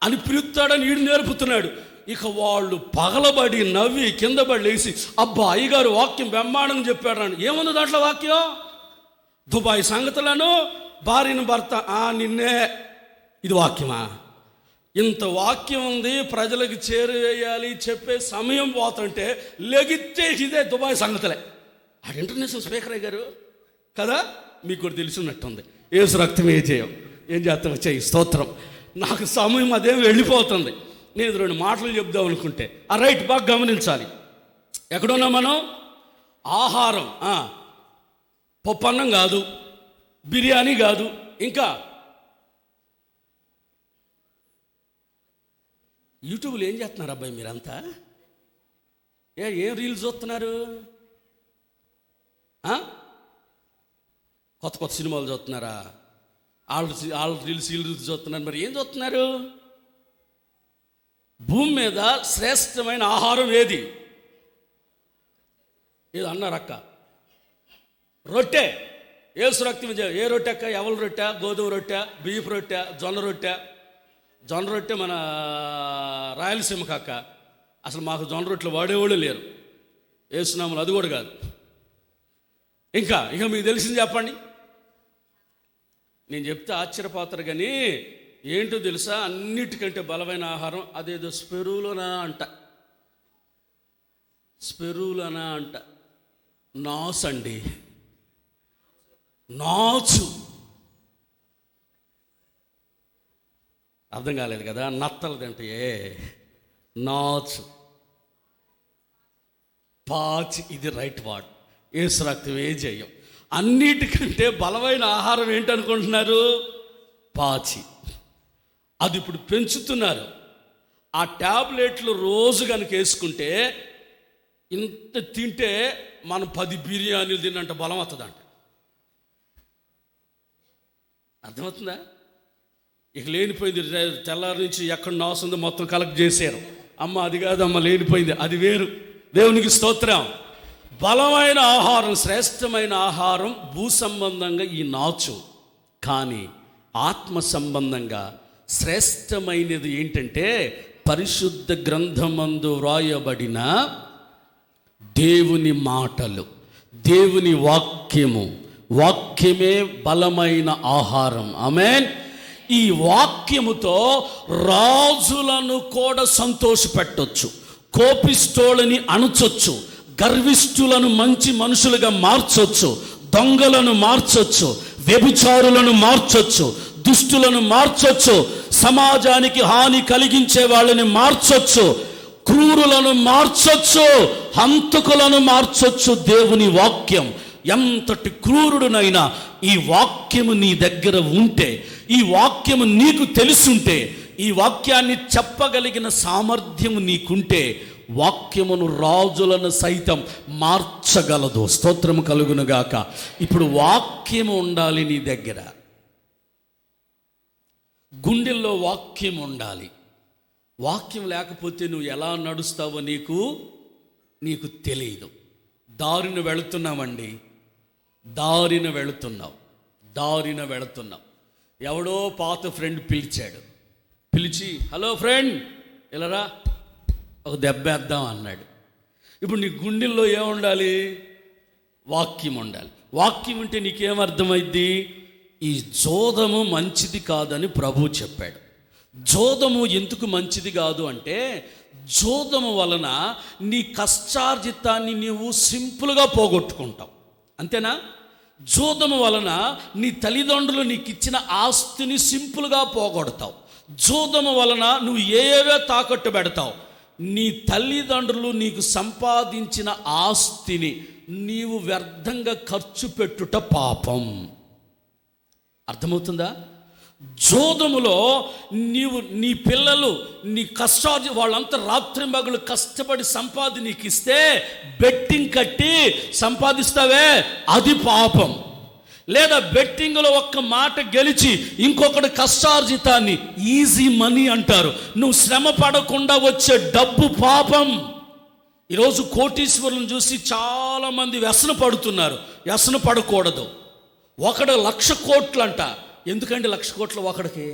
అని పిలుస్తాడని వీడు నేర్పుతున్నాడు. ఇక వాళ్ళు పగలబడి నవ్వి కింద పడి లేచి అబ్బా అయ్యగారు వాక్యం బ్రహ్మాండంగా చెప్పాడు అని. ఏముంది దాంట్లో వాక్యం? దుబాయ్ సంగతులను, భార్యను భర్త నిన్నే. ఇది వాక్యమా? ఇంత వాక్యం ఉంది, ప్రజలకు చేరువేయాలి, చెప్పే సమయం పోతుంటే లెగితే ఇదే దుబాయ్ సంగతులే. ఆ ఇంటర్నేషనల్ స్పీకర్ అయ్యారు కదా, మీకు కూడా తెలిసినట్టుంది. యేసు రక్తమే చేయం, ఏం చేస్తాం, చేయి స్తోత్రం. నాకు సమయం అదేం వెళ్ళిపోతుంది. నేను 2 మాటలు చెప్దాం అనుకుంటే రైట్, బాగా గమనించాలి. ఎక్కడున్నా మనం? ఆహారం, పప్పన్నం కాదు, బిర్యానీ కాదు, ఇంకా యూట్యూబ్లో ఏం చేస్తున్నారు అబ్బాయి మీరంతా? ఏం రీల్స్ చూస్తున్నారు? కొత్త కొత్త సినిమాలు చూస్తున్నారా? వాళ్ళు రీల్స్ చూస్తున్నారు. మరి ఏం చూస్తున్నారు? భూమి మీద శ్రేష్టమైన ఆహారం ఏది? ఏదో అన్నారు అక్క, రొట్టె. యేసు రక్తం. ఏ రొట్టె అక్క? ఎవరి రొట్టె? గోధుమ రొట్టె, బియ్యపు రొట్టె, జొన్న రొట్టె. జొన్న రొట్టె మన రాయలసీమకు అక్క. అసలు మాకు జొన్న రొట్టెలు వాడేవాళ్ళు లేరు. యేసునామలు అది కూడా కాదు. ఇంకా మీకు తెలిసింది చెప్పండి. నేను చెప్తే ఆశ్చర్యపోతారు, కానీ ఏంటో తెలుసా? అన్నిటికంటే బలమైన ఆహారం అదేదో స్పెరూలోనా అంట. నాచు అండి, నాచు. అర్థం కాలేదు కదా? నత్తలదంటే నాచు, పాచి. ఇది రైట్ వర్డ్. యేసు రక్తం ఏ చేయం. అన్నిటికంటే బలమైన ఆహారం ఏంటనుకుంటున్నారు? పాచి. అది ఇప్పుడు పెంచుతున్నారు. ఆ ట్యాబ్లెట్లు రోజు కనుక వేసుకుంటే, ఇంత తింటే మనం 10 బిర్యానీలు తిన్నంట బలం వస్తుందంట. అర్థమవుతుందా? ఇక లేనిపోయింది. తెల్లారి నుంచి ఎక్కడ నాసుందో మొత్తం కలెక్ట్ చేశారు. అమ్మ అది కాదు, అమ్మ లేనిపోయింది, అది వేరు. దేవునికి స్తోత్రం. బలమైన ఆహారం, శ్రేష్టమైన ఆహారం భూ సంబంధంగా ఈ నాచు. కానీ ఆత్మ సంబంధంగా శ్రేష్టమైనది ఏంటంటే పరిశుద్ధ గ్రంథమందు వ్రాయబడిన దేవుని మాటలు, దేవుని వాక్యము. వాక్యమే బలమైన ఆహారం. ఆమేన్. ఈ వాక్యముతో రాజులను కూడా సంతోషపెట్టొచ్చు, కోపిస్తోళ్ళని అణచొచ్చు, గర్విష్ఠులను మంచి మనుషులుగా మార్చొచ్చు, దొంగలను మార్చొచ్చు, వ్యభిచారులను మార్చొచ్చు, దుష్టులను మార్చొచ్చు, సమాజానికి హాని కలిగించే వాళ్ళని మార్చొచ్చు, క్రూరులను మార్చొచ్చు, హంతకులను మార్చొచ్చు. దేవుని వాక్యం ఎంతటి క్రూరుడునైనా ఈ వాక్యము నీ దగ్గర ఉంటే, ఈ వాక్యము నీకు తెలుసుంటే, ఈ వాక్యాన్ని చెప్పగలిగిన సామర్థ్యము నీకుంటే, వాక్యమును రాజులను సైతం మార్చగలదు. స్తోత్రము కలుగునుగాక. ఇప్పుడు వాక్యము ఉండాలి నీ దగ్గర, గుండెల్లో వాక్యం ఉండాలి. వాక్యం లేకపోతే నువ్వు ఎలా నడుస్తావో నీకు తెలియదు. దారిన వెళుతున్నామండి, దారిన వెళుతున్నాం. ఎవడో పాత ఫ్రెండ్ పిలిచి హలో ఫ్రెండ్ ఇలారా ఒక దెబ్బేద్దాం అన్నాడు. ఇప్పుడు నీ గుండెల్లో ఏముండాలి? వాక్యం ఉండాలి. వాక్యం ఉంటే నీకేమర్థమైద్ది? ఈ జోదము మంచిది కాదని ప్రభువు చెప్పాడు. జోదము ఎందుకు మంచిది కాదు అంటే, జోదము వలన నీ కష్టార్జితాన్ని నీవు సింపుల్గా పోగొట్టుకుంటావు. అంతేనా? జోదము వలన నీ తల్లిదండ్రులు నీకు ఇచ్చిన ఆస్తిని సింపుల్గా పోగొడతావు. జోదము వలన నువ్వు ఏవే తాకట్టు పెడతావు. నీ తల్లిదండ్రులు నీకు సంపాదించిన ఆస్తిని నీవు వ్యర్థంగా ఖర్చు పెట్టుట పాపం. అర్థమవుతుందా? జోదములో నీ పిల్లలు నీ వాళ్ళంతా రాత్రి మగులు కష్టపడి నీకు ఇస్తే బెట్టింగ్ కట్టి సంపాదిస్తావే, అది పాపం. లేదా బెట్టింగ్లో ఒక్క మాట గెలిచి ఇంకొకటి కష్టార్జితాన్ని ఈజీ మనీ అంటారు, నువ్వు శ్రమ పడకుండా వచ్చే డబ్బు పాపం. ఈరోజు కోటీశ్వరులను చూసి చాలామంది వ్యసన పడుతున్నారు. వ్యసన పడకూడదు. ఒకడు 1,00,000 కోట్లు అంట. ఎందుకండి 1,00,000 కోట్లు ఒకడికి?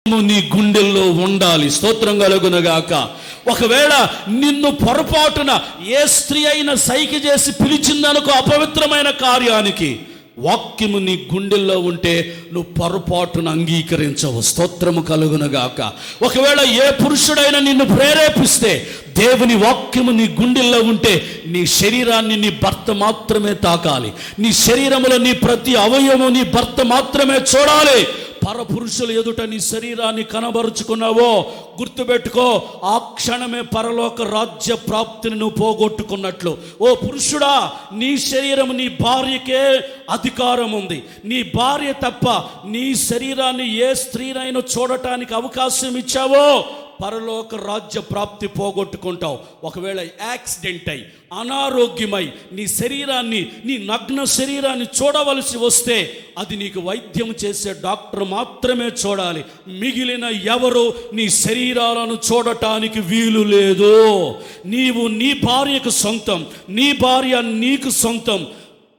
నీ గుండెల్లో ఉండాలి. స్తోత్రం కలుగునుగాక. ఒకవేళ నిన్ను పొరపాటున ఏ స్త్రీ అయినా సైకి చేసి పిలిచిందనుకో అపవిత్రమైన కార్యానికి, వాక్యము నీ గుండెల్లో ఉంటే నువ్వు పొరపాటున అంగీకరించవు. స్తోత్రము కలుగునుగాక. ఒకవేళ ఏ పురుషుడైనా నిన్ను ప్రేరేపిస్తే, దేవుని వాక్యము నీ గుండెల్లో ఉంటే నీ శరీరాన్ని నీ భర్త మాత్రమే తాకాలి. నీ శరీరములో నీ ప్రతి అవయవము నీ భర్త మాత్రమే చూడాలి. పరపురుషులు ఎదుట నీ శరీరాన్ని కనబరుచుకున్నావో గుర్తుపెట్టుకో, ఆ క్షణమే పరలోక రాజ్య ప్రాప్తిని నువ్వు పోగొట్టుకున్నట్లు. ఓ పురుషుడా, నీ శరీరం నీ భార్యకే అధికారం ఉంది. నీ భార్య తప్ప నీ శరీరాన్ని ఏ స్త్రీనైనా చూడటానికి అవకాశం ఇచ్చావో పరలోక రాజ్య ప్రాప్తి పోగొట్టుకుంటావు. ఒకవేళ యాక్సిడెంట్ అయి అనారోగ్యమై నీ శరీరాన్ని, నీ నగ్న శరీరాన్ని చూడవలసి వస్తే అది నీకు వైద్యం చేసే డాక్టర్ మాత్రమే చూడాలి. మిగిలిన ఎవరు నీ శరీరాలను చూడటానికి వీలు లేదు. నీవు నీ భార్యకు సొంతం, నీ భార్య నీకు సొంతం.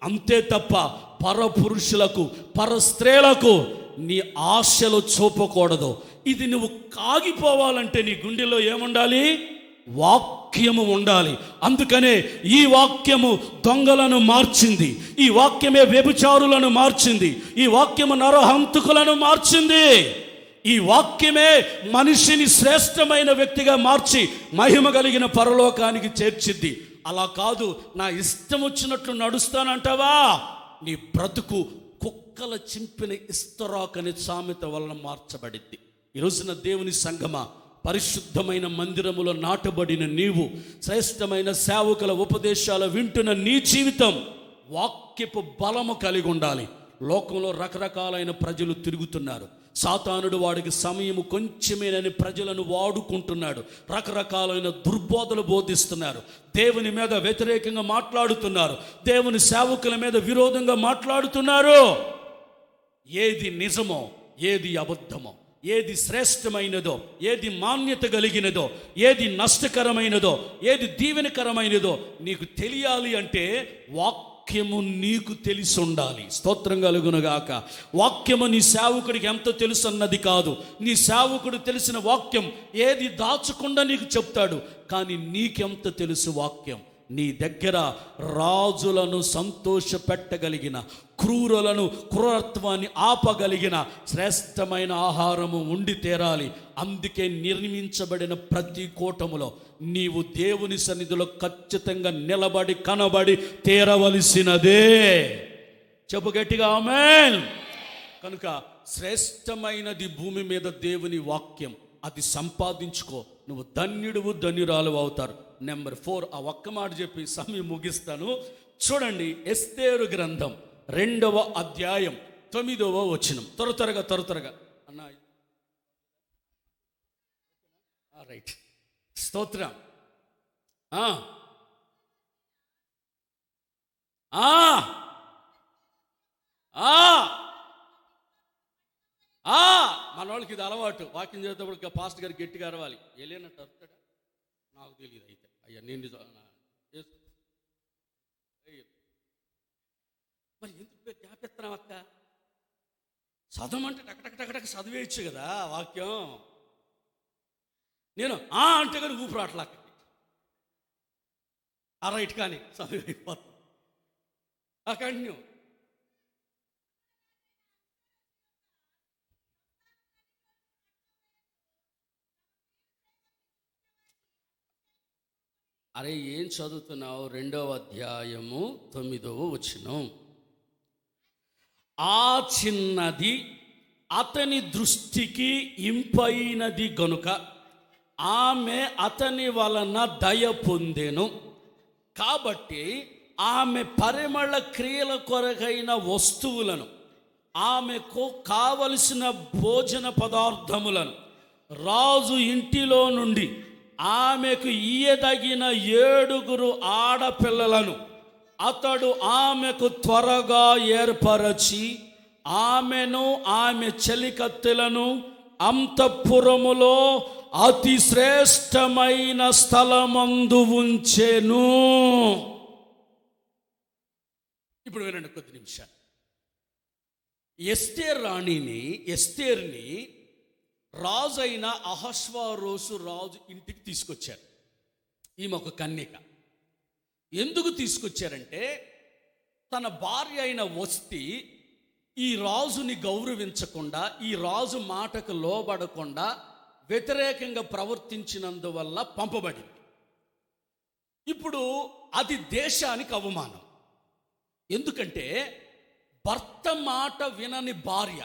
అంతే తప్ప పరపురుషులకు, పర స్త్రీలకు నీ ఆశలు చూపకూడదు. ఇది నువ్వు కాగిపోవాలంటే నీ గుండెలో ఏముండాలి? వాక్యము ఉండాలి. అందుకనే ఈ వాక్యము దొంగలను మార్చింది, ఈ వాక్యమే వ్యభిచారులను మార్చింది, ఈ వాక్యము నరహంతకులను మార్చింది, ఈ వాక్యమే మనిషిని శ్రేష్టమైన వ్యక్తిగా మార్చి మహిమ కలిగిన పరలోకానికి చేర్చింది. అలా కాదు, నా ఇష్టం వచ్చినట్లు నడుస్తానంటావా, నీ బ్రతుకు కుక్కల చింపిన ఇస్తరాకని సామెత వలన మార్చబడింది. ఈరోజున దేవుని సంగమా, పరిశుద్ధమైన మందిరములో నాటబడిన నీవు, శ్రేష్టమైన సేవకుల ఉపదేశాలు వింటున్న నీ జీవితం వాక్యపు బలము కలిగి ఉండాలి. లోకంలో రకరకాలైన ప్రజలు తిరుగుతున్నారు. సాతానుడు వాడికి సమయము కొంచెమేనని ప్రజలను వాడుకుంటున్నాడు. రకరకాలైన దుర్బోధలు బోధిస్తున్నారు. దేవుని మీద వ్యతిరేకంగా మాట్లాడుతున్నారు. దేవుని సేవకుల మీద విరోధంగా మాట్లాడుతున్నారు. ఏది నిజమో, ఏది అబద్ధమో, ఏది శ్రేష్టమైనదో, ఏది మాన్యత కలిగినదో, ఏది నష్టకరమైనదో, ఏది దీవెనకరమైనదో నీకు తెలియాలి అంటే వాక్యము నీకు తెలిసి ఉండాలి. స్తోత్రం కలుగునుగాక. వాక్యము నీ సేవకుడికి ఎంత తెలుసు అన్నది కాదు. నీ సేవకుడు తెలిసిన వాక్యం ఏది దాచకుండా నీకు చెప్తాడు. కానీ నీకెంత తెలుసు వాక్యం? నీ దగ్గర రాజులను సంతోషపెట్టగలిగిన, క్రూరులను క్రూరత్వాన్ని ఆపగలిగిన శ్రేష్టమైన ఆహారము ఉండి తీరాలి. అందుకే నిర్మించబడిన ప్రతి కూటములో నీవు దేవుని సన్నిధిలో ఖచ్చితంగా నిలబడి కనబడి తీరవలసినదే. చెప్పు గట్టిగా ఆమేన్. కనుక శ్రేష్టమైనది భూమి మీద దేవుని వాక్యం. అది సంపాదించుకో, నువ్వు ధన్యుడువు, ధన్యురాలు అవుతారు. నెంబర్ 4, ఆ ఒక్క మాట చెప్పి సమయం ముగిస్తాను. చూడండి, ఎస్తేరు గ్రంథం 2వ అధ్యాయం 9వ వచనం. త్వరగా అన్నా. రైట్, స్తోత్రం. మన వాళ్ళకి ఇది అలవాటు. వాక్యం చేసేటప్పుడు పాస్టర్ గారు గట్టిగా అరవాలి. వెళ్ళినట్టు అరుతాడా నాకు తెలియదు. అయితే అయ్యా నేను మరి ఎందుకు జ్ఞాపిస్తున్నాం అక్క? చదవమంటే టకటక చదివేయచ్చు కదా వాక్యం. నేను అంటే కానీ ఊపిరాట్లా రైట్ కానీ చదివైపోతుంది. కంటిన్యూ. అరే ఏం చదువుతున్నావు? 2వ అధ్యాయము 9వ వచనం. ఆ చిన్నది అతని దృష్టికి ఇంపైనది గనుక ఆమె అతని వలన దయ పొందెను. కాబట్టి ఆమె పరిమళ క్రియల కొరకైన వస్తువులను, ఆమెకు కావలసిన భోజన పదార్థములను రాజు ఇంటిలో నుండి ఆమెకు ఇయ్యదగిన 7 ఆడపిల్లలను అతడు ఆమెకు త్వరగా ఏర్పరచి ఆమెను, ఆమె చెలికత్తెలను అంతఃపురములో అతి శ్రేష్టమైన స్థలమందు ఉంచెను. ఇప్పుడు వినండి కొద్ది నిమిషాలు. ఎస్తేర్ని రాజు అయిన అహష్వేరోషు రాజు ఇంటికి తీసుకొచ్చారు ఈమె ఒక కన్యక. ఎందుకు తీసుకొచ్చారంటే తన భార్య అయిన వస్తి ఈ రాజుని గౌరవించకుండా, ఈ రాజు మాటకు లోబడకుండా వ్యతిరేకంగా ప్రవర్తించినందువల్ల పంపబడింది. ఇప్పుడు అది దేశానికి అవమానం. ఎందుకంటే భర్త మాట వినని భార్య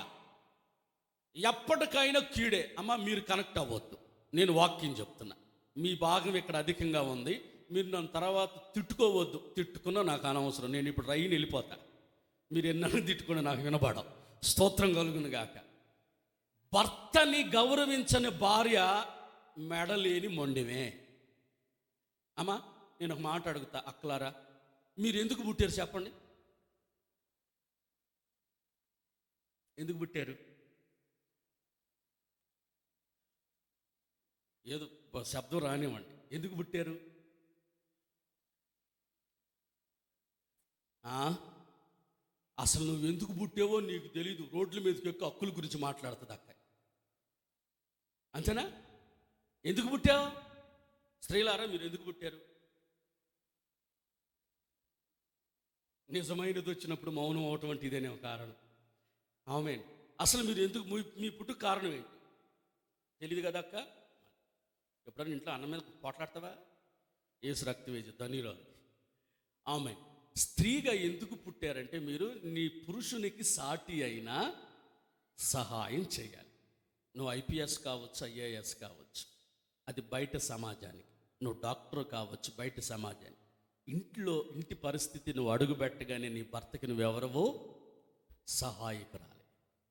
ఎప్పటికైనా కీడే. అమ్మ, మీరు కనెక్ట్ అవ్వద్దు, నేను వాక్యం చెప్తున్నా. మీ భాగం ఇక్కడ అధికంగా ఉంది, మీరు నన్ను తర్వాత తిట్టుకోవద్దు. తిట్టుకున్నా నాకు అనవసరం, నేను ఇప్పుడు రైలు వెళ్ళిపోతా. మీరు ఎన్నడూ తిట్టుకున్నా నాకు వినబడవు. స్తోత్రం కలుగును గాక. భర్తని గౌరవించని భార్య మెడలేని మొండిమే. అమ్మా, నేను ఒక మాట అడుగుతా, అక్కలారా, మీరు ఎందుకు పుట్టారు చెప్పండి? ఎందుకు పుట్టారు? ఏదో శబ్దం రానివ్వండి. ఎందుకు పుట్టారు? అసలు నువ్వు ఎందుకు పుట్టావో నీకు తెలీదు. రోడ్ల మీదకి ఎక్కి హక్కుల గురించి మాట్లాడుతుంది అక్క. అంతేనా? ఎందుకు పుట్టావు? స్త్రీలారా, మీరు ఎందుకు పుట్టారు? నిజమైనది వచ్చినప్పుడు మౌనం అవటం అంటే ఇదేనే ఒక కారణం. ఆమేన్. అసలు మీరు ఎందుకు, మీ పుట్టుకు కారణం ఏంటి తెలియదు కదా అక్క. ఎప్పుడన్నా ఇంట్లో అన్నం మీద పోట్లాడతావా? ఏసు రక్తవేజ ధనిలో. ఆమేన్. స్త్రీగా ఎందుకు పుట్టారంటే మీరు నీ పురుషునికి సాటి అయినా సహాయం చేయాలి. నువ్వు ఐపీఎస్ కావచ్చు, ఐఏఎస్ కావచ్చు, అది బయట సమాజానికి. నువ్వు డాక్టర్ కావచ్చు, బయట సమాజానికి. ఇంటి పరిస్థితి నువ్వు అడుగుపెట్టగానే నీ భర్తకి నువ్వెవరవో సహాయకురాలి.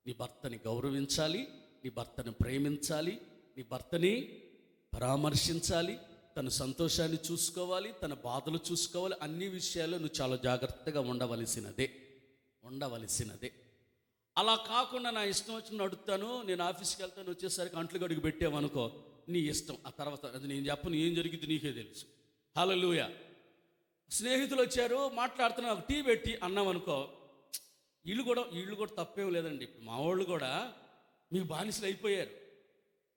నీ భర్తని గౌరవించాలి, నీ భర్తను ప్రేమించాలి, నీ భర్తని పరామర్శించాలి, తన సంతోషాన్ని చూసుకోవాలి, తన బాధలు చూసుకోవాలి. అన్ని విషయాల్లో నువ్వు చాలా జాగ్రత్తగా ఉండవలసినదే. అలా కాకుండా నా ఇష్టం వచ్చి అడుగుతాను, నేను ఆఫీస్కి వెళ్తాను, వచ్చేసరికి అంట్లు గడుగు పెట్టామనుకో, నీ ఇష్టం. ఆ తర్వాత అది నేను చెప్పను, ఏం జరిగింది నీకే తెలుసు. హల్లెలూయా. స్నేహితులు వచ్చారు, మాట్లాడుతున్నా, ఒక టీ పెట్టి అన్నామనుకో, వీళ్ళు కూడా తప్పేం లేదండి. ఇప్పుడు మా వాళ్ళు కూడా మీకు బానిసలు అయిపోయారు.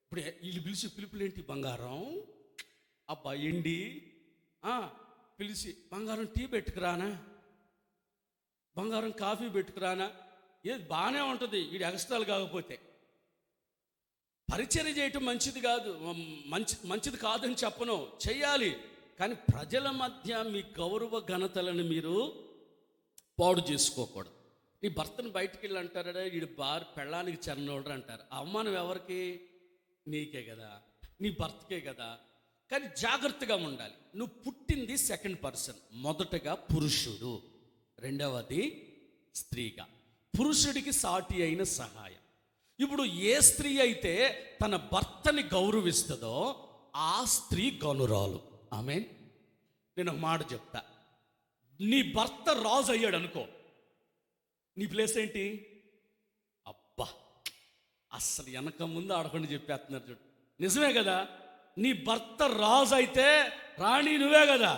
ఇప్పుడు వీళ్ళు పిలుపులేంటి? బంగారం, అబ్బా ఎండి పిలిచి బంగారం టీ పెట్టుకురానా, బంగారం కాఫీ పెట్టుకురానా, ఏది బాగానే ఉంటుంది. వీడు ఎక్స్ట్రాలు కాకపోతే. పరిచర్య చేయటం మంచిది కాదు, మంచిది కాదని చెప్పను, చెయ్యాలి. కానీ ప్రజల మధ్య మీ గౌరవ ఘనతలను మీరు పాడు చేసుకోకూడదు. నీ భర్తను బయటికి వెళ్ళి అంటారా, వీడు పెళ్ళానికి చెన్నోడరు అంటారు. అవమానం ఎవరికి? నీకే కదా, నీ భర్తకే కదా. కానీ జాగ్రత్తగా ఉండాలి. నువ్వు పుట్టింది సెకండ్ పర్సన్. మొదటగా పురుషుడు, రెండవది స్త్రీగా. పురుషుడికి సాటి అయిన సహాయం. ఇప్పుడు ఏ స్త్రీ అయితే తన భర్తని గౌరవిస్తుందో ఆ స్త్రీ గనురాలు. ఆమేన్. నేను ఒక మాట చెప్తా. నీ భర్త రాజు అయ్యాడు అనుకో, నీ ప్లేస్ ఏంటి? అబ్బా, అస్సలు వెనక ముందు ఆడకుండా చెప్పేస్తున్నారు చూడు. నిజమే కదా. నీ భర్త రాజు అయితే రాణి నువ్వే కదా.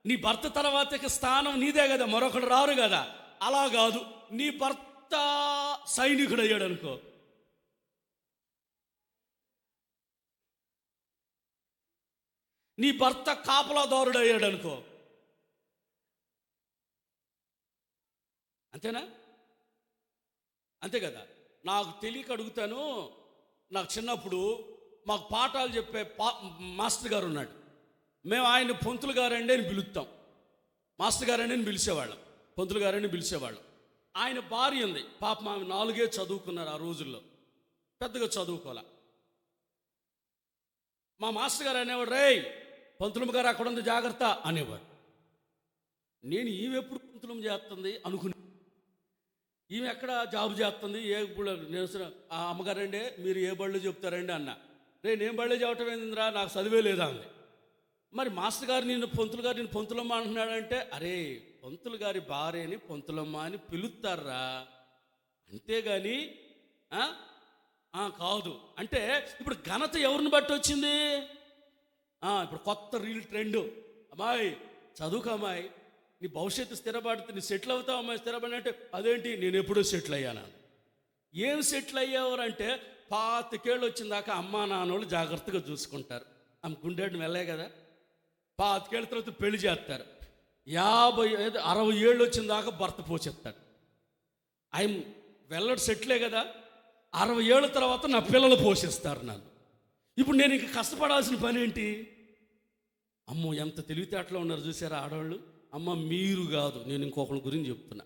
నీ భర్త తర్వాత స్థానం నీదే కదా, మరొకడు రారు కదా. అలా కాదు, నీ భర్త సైనికుడు అయ్యాడు అనుకో, నీ భర్త కాపలాదారుడు అయ్యాడు అనుకో, అంతేనా? అంతే కదా. నాకు తెలియక అడుగుతాను. నాకు చిన్నప్పుడు మాకు పాఠాలు చెప్పే మాస్టర్ గారు ఉన్నాడు. మేము ఆయన్ని పొంతులు గారండి అని పిలుస్తాం. మాస్టర్ గారండి అని పిలిచేవాళ్ళం, పొంతులు గారండి పిలిచేవాళ్ళం. ఆయన భార్య ఉంది, పాపం ఆమె 4 చదువుకున్నారు ఆ రోజుల్లో, పెద్దగా చదువుకోలే. మా మాస్టర్ గారు అనేవాడు, రేయ్ పంతులమ్మ గారు అక్కడ ఉంది జాగ్రత్త అనేవాడు. నేను ఈమె ఎప్పుడు పంతులమ్మ చేస్తుంది అనుకుని, ఈమె ఎక్కడ జాబు చేస్తుంది, నేను ఆ అమ్మగారండి మీరు ఏ బళ్ళు చెప్తారండి అన్న. నేను బళ్ళు చెప్పటం ఏందిరా, నాకు చదివే లేదా అంది. మరి మాస్టర్ గారు పంతులు గారు నేను పంతులమ్మ అంటున్నాడంటే, అరే పంతులు గారి భార్యని పంతులమ్మ అని పిలుస్తారా, అంతేగాని కాదు. అంటే ఇప్పుడు ఘనత ఎవరిని బట్టి వచ్చింది? ఇప్పుడు కొత్త రీల్ ట్రెండ్, అమ్మాయి చదువుకు అమ్మాయి, నీ భవిష్యత్తు స్థిరపడితే నీ సెటిల్ అవుతావు అమ్మాయి, స్థిరపడి అంటే అదేంటి నేను ఎప్పుడూ సెటిల్ అయ్యాను. ఏం సెటిల్ అయ్యావరంటే 25 వచ్చిన దాకా అమ్మా నాన్నోళ్ళు జాగ్రత్తగా చూసుకుంటారు. ఆమె గుండెడు వెళ్ళే కదా. 25 తర్వాత పెళ్లి చేస్తారు. 60 ఏళ్ళు వచ్చిన దాకా భర్త పోసేస్తాడు. ఆయన వెళ్ళడు, సెటిలే కదా. 60 ఏళ్ళ తర్వాత నా పిల్లలు పోషిస్తారు నన్ను. ఇప్పుడు నేను ఇంక కష్టపడాల్సిన పని ఏంటి? అమ్మో ఎంత తెలివితేటలో ఉన్నారు చూసారా ఆడవాళ్ళు. అమ్మ మీరు కాదు, నేను ఇంకొకరి గురించి చెప్తున్నా.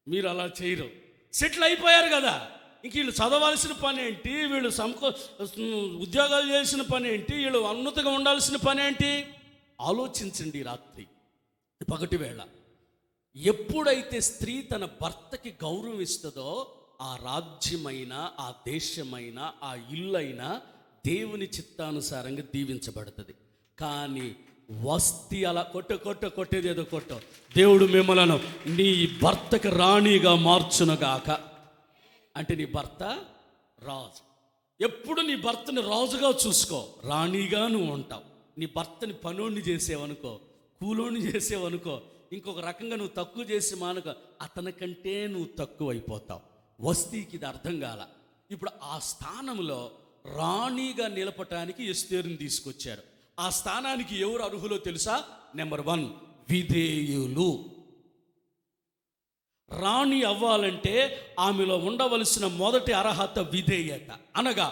మీరు అలా చేయరు, సెటిల్ అయిపోయారు కదా. ఇంక వీళ్ళు చదవాల్సిన పని ఏంటి, వీళ్ళు ఉద్యోగాలు చేయాల్సిన పని ఏంటి, వీళ్ళు ఉన్నతంగా ఉండాల్సిన పని ఏంటి? ఆలోచించండి. రాత్రి పగటి వేళ ఎప్పుడైతే స్త్రీ తన భర్తకి గౌరవం ఇస్తుందో ఆ రాజ్యమైన, ఆ దేశమైన, ఆ ఇల్లైనా దేవుని చిత్తానుసారంగా దీవించబడుతుంది. కానీ వస్తి అలా కొట్టేదేదో కొట్ట. దేవుడు మిమ్మలను నీ భర్తకి రాణిగా మార్చునగాక అంటే నీ భర్త రాజు. ఎప్పుడు నీ భర్తని రాజుగా చూసుకో, రాణిగా నువ్వు ఉంటావు. నీ భర్తని పనోడిని చేసేవనుకో, కూలోని చేసేవనుకో, ఇంకొక రకంగా నువ్వు తక్కువ చేసి మానుకో, అతనికంటే నువ్వు తక్కువ అయిపోతావు. వస్తీకి ఇది అర్థం కాల. ఇప్పుడు ఆ స్థానంలో రాణిగా నిలపటానికి ఎస్తేరుని తీసుకొచ్చారు. ఆ స్థానానికి ఎవరు అర్హులో తెలుసా? నెంబర్ 1 విధేయులు. రాణి అవ్వాలంటే ఆమెలో ఉండవలసిన మొదటి అర్హత విధేయత. అనగా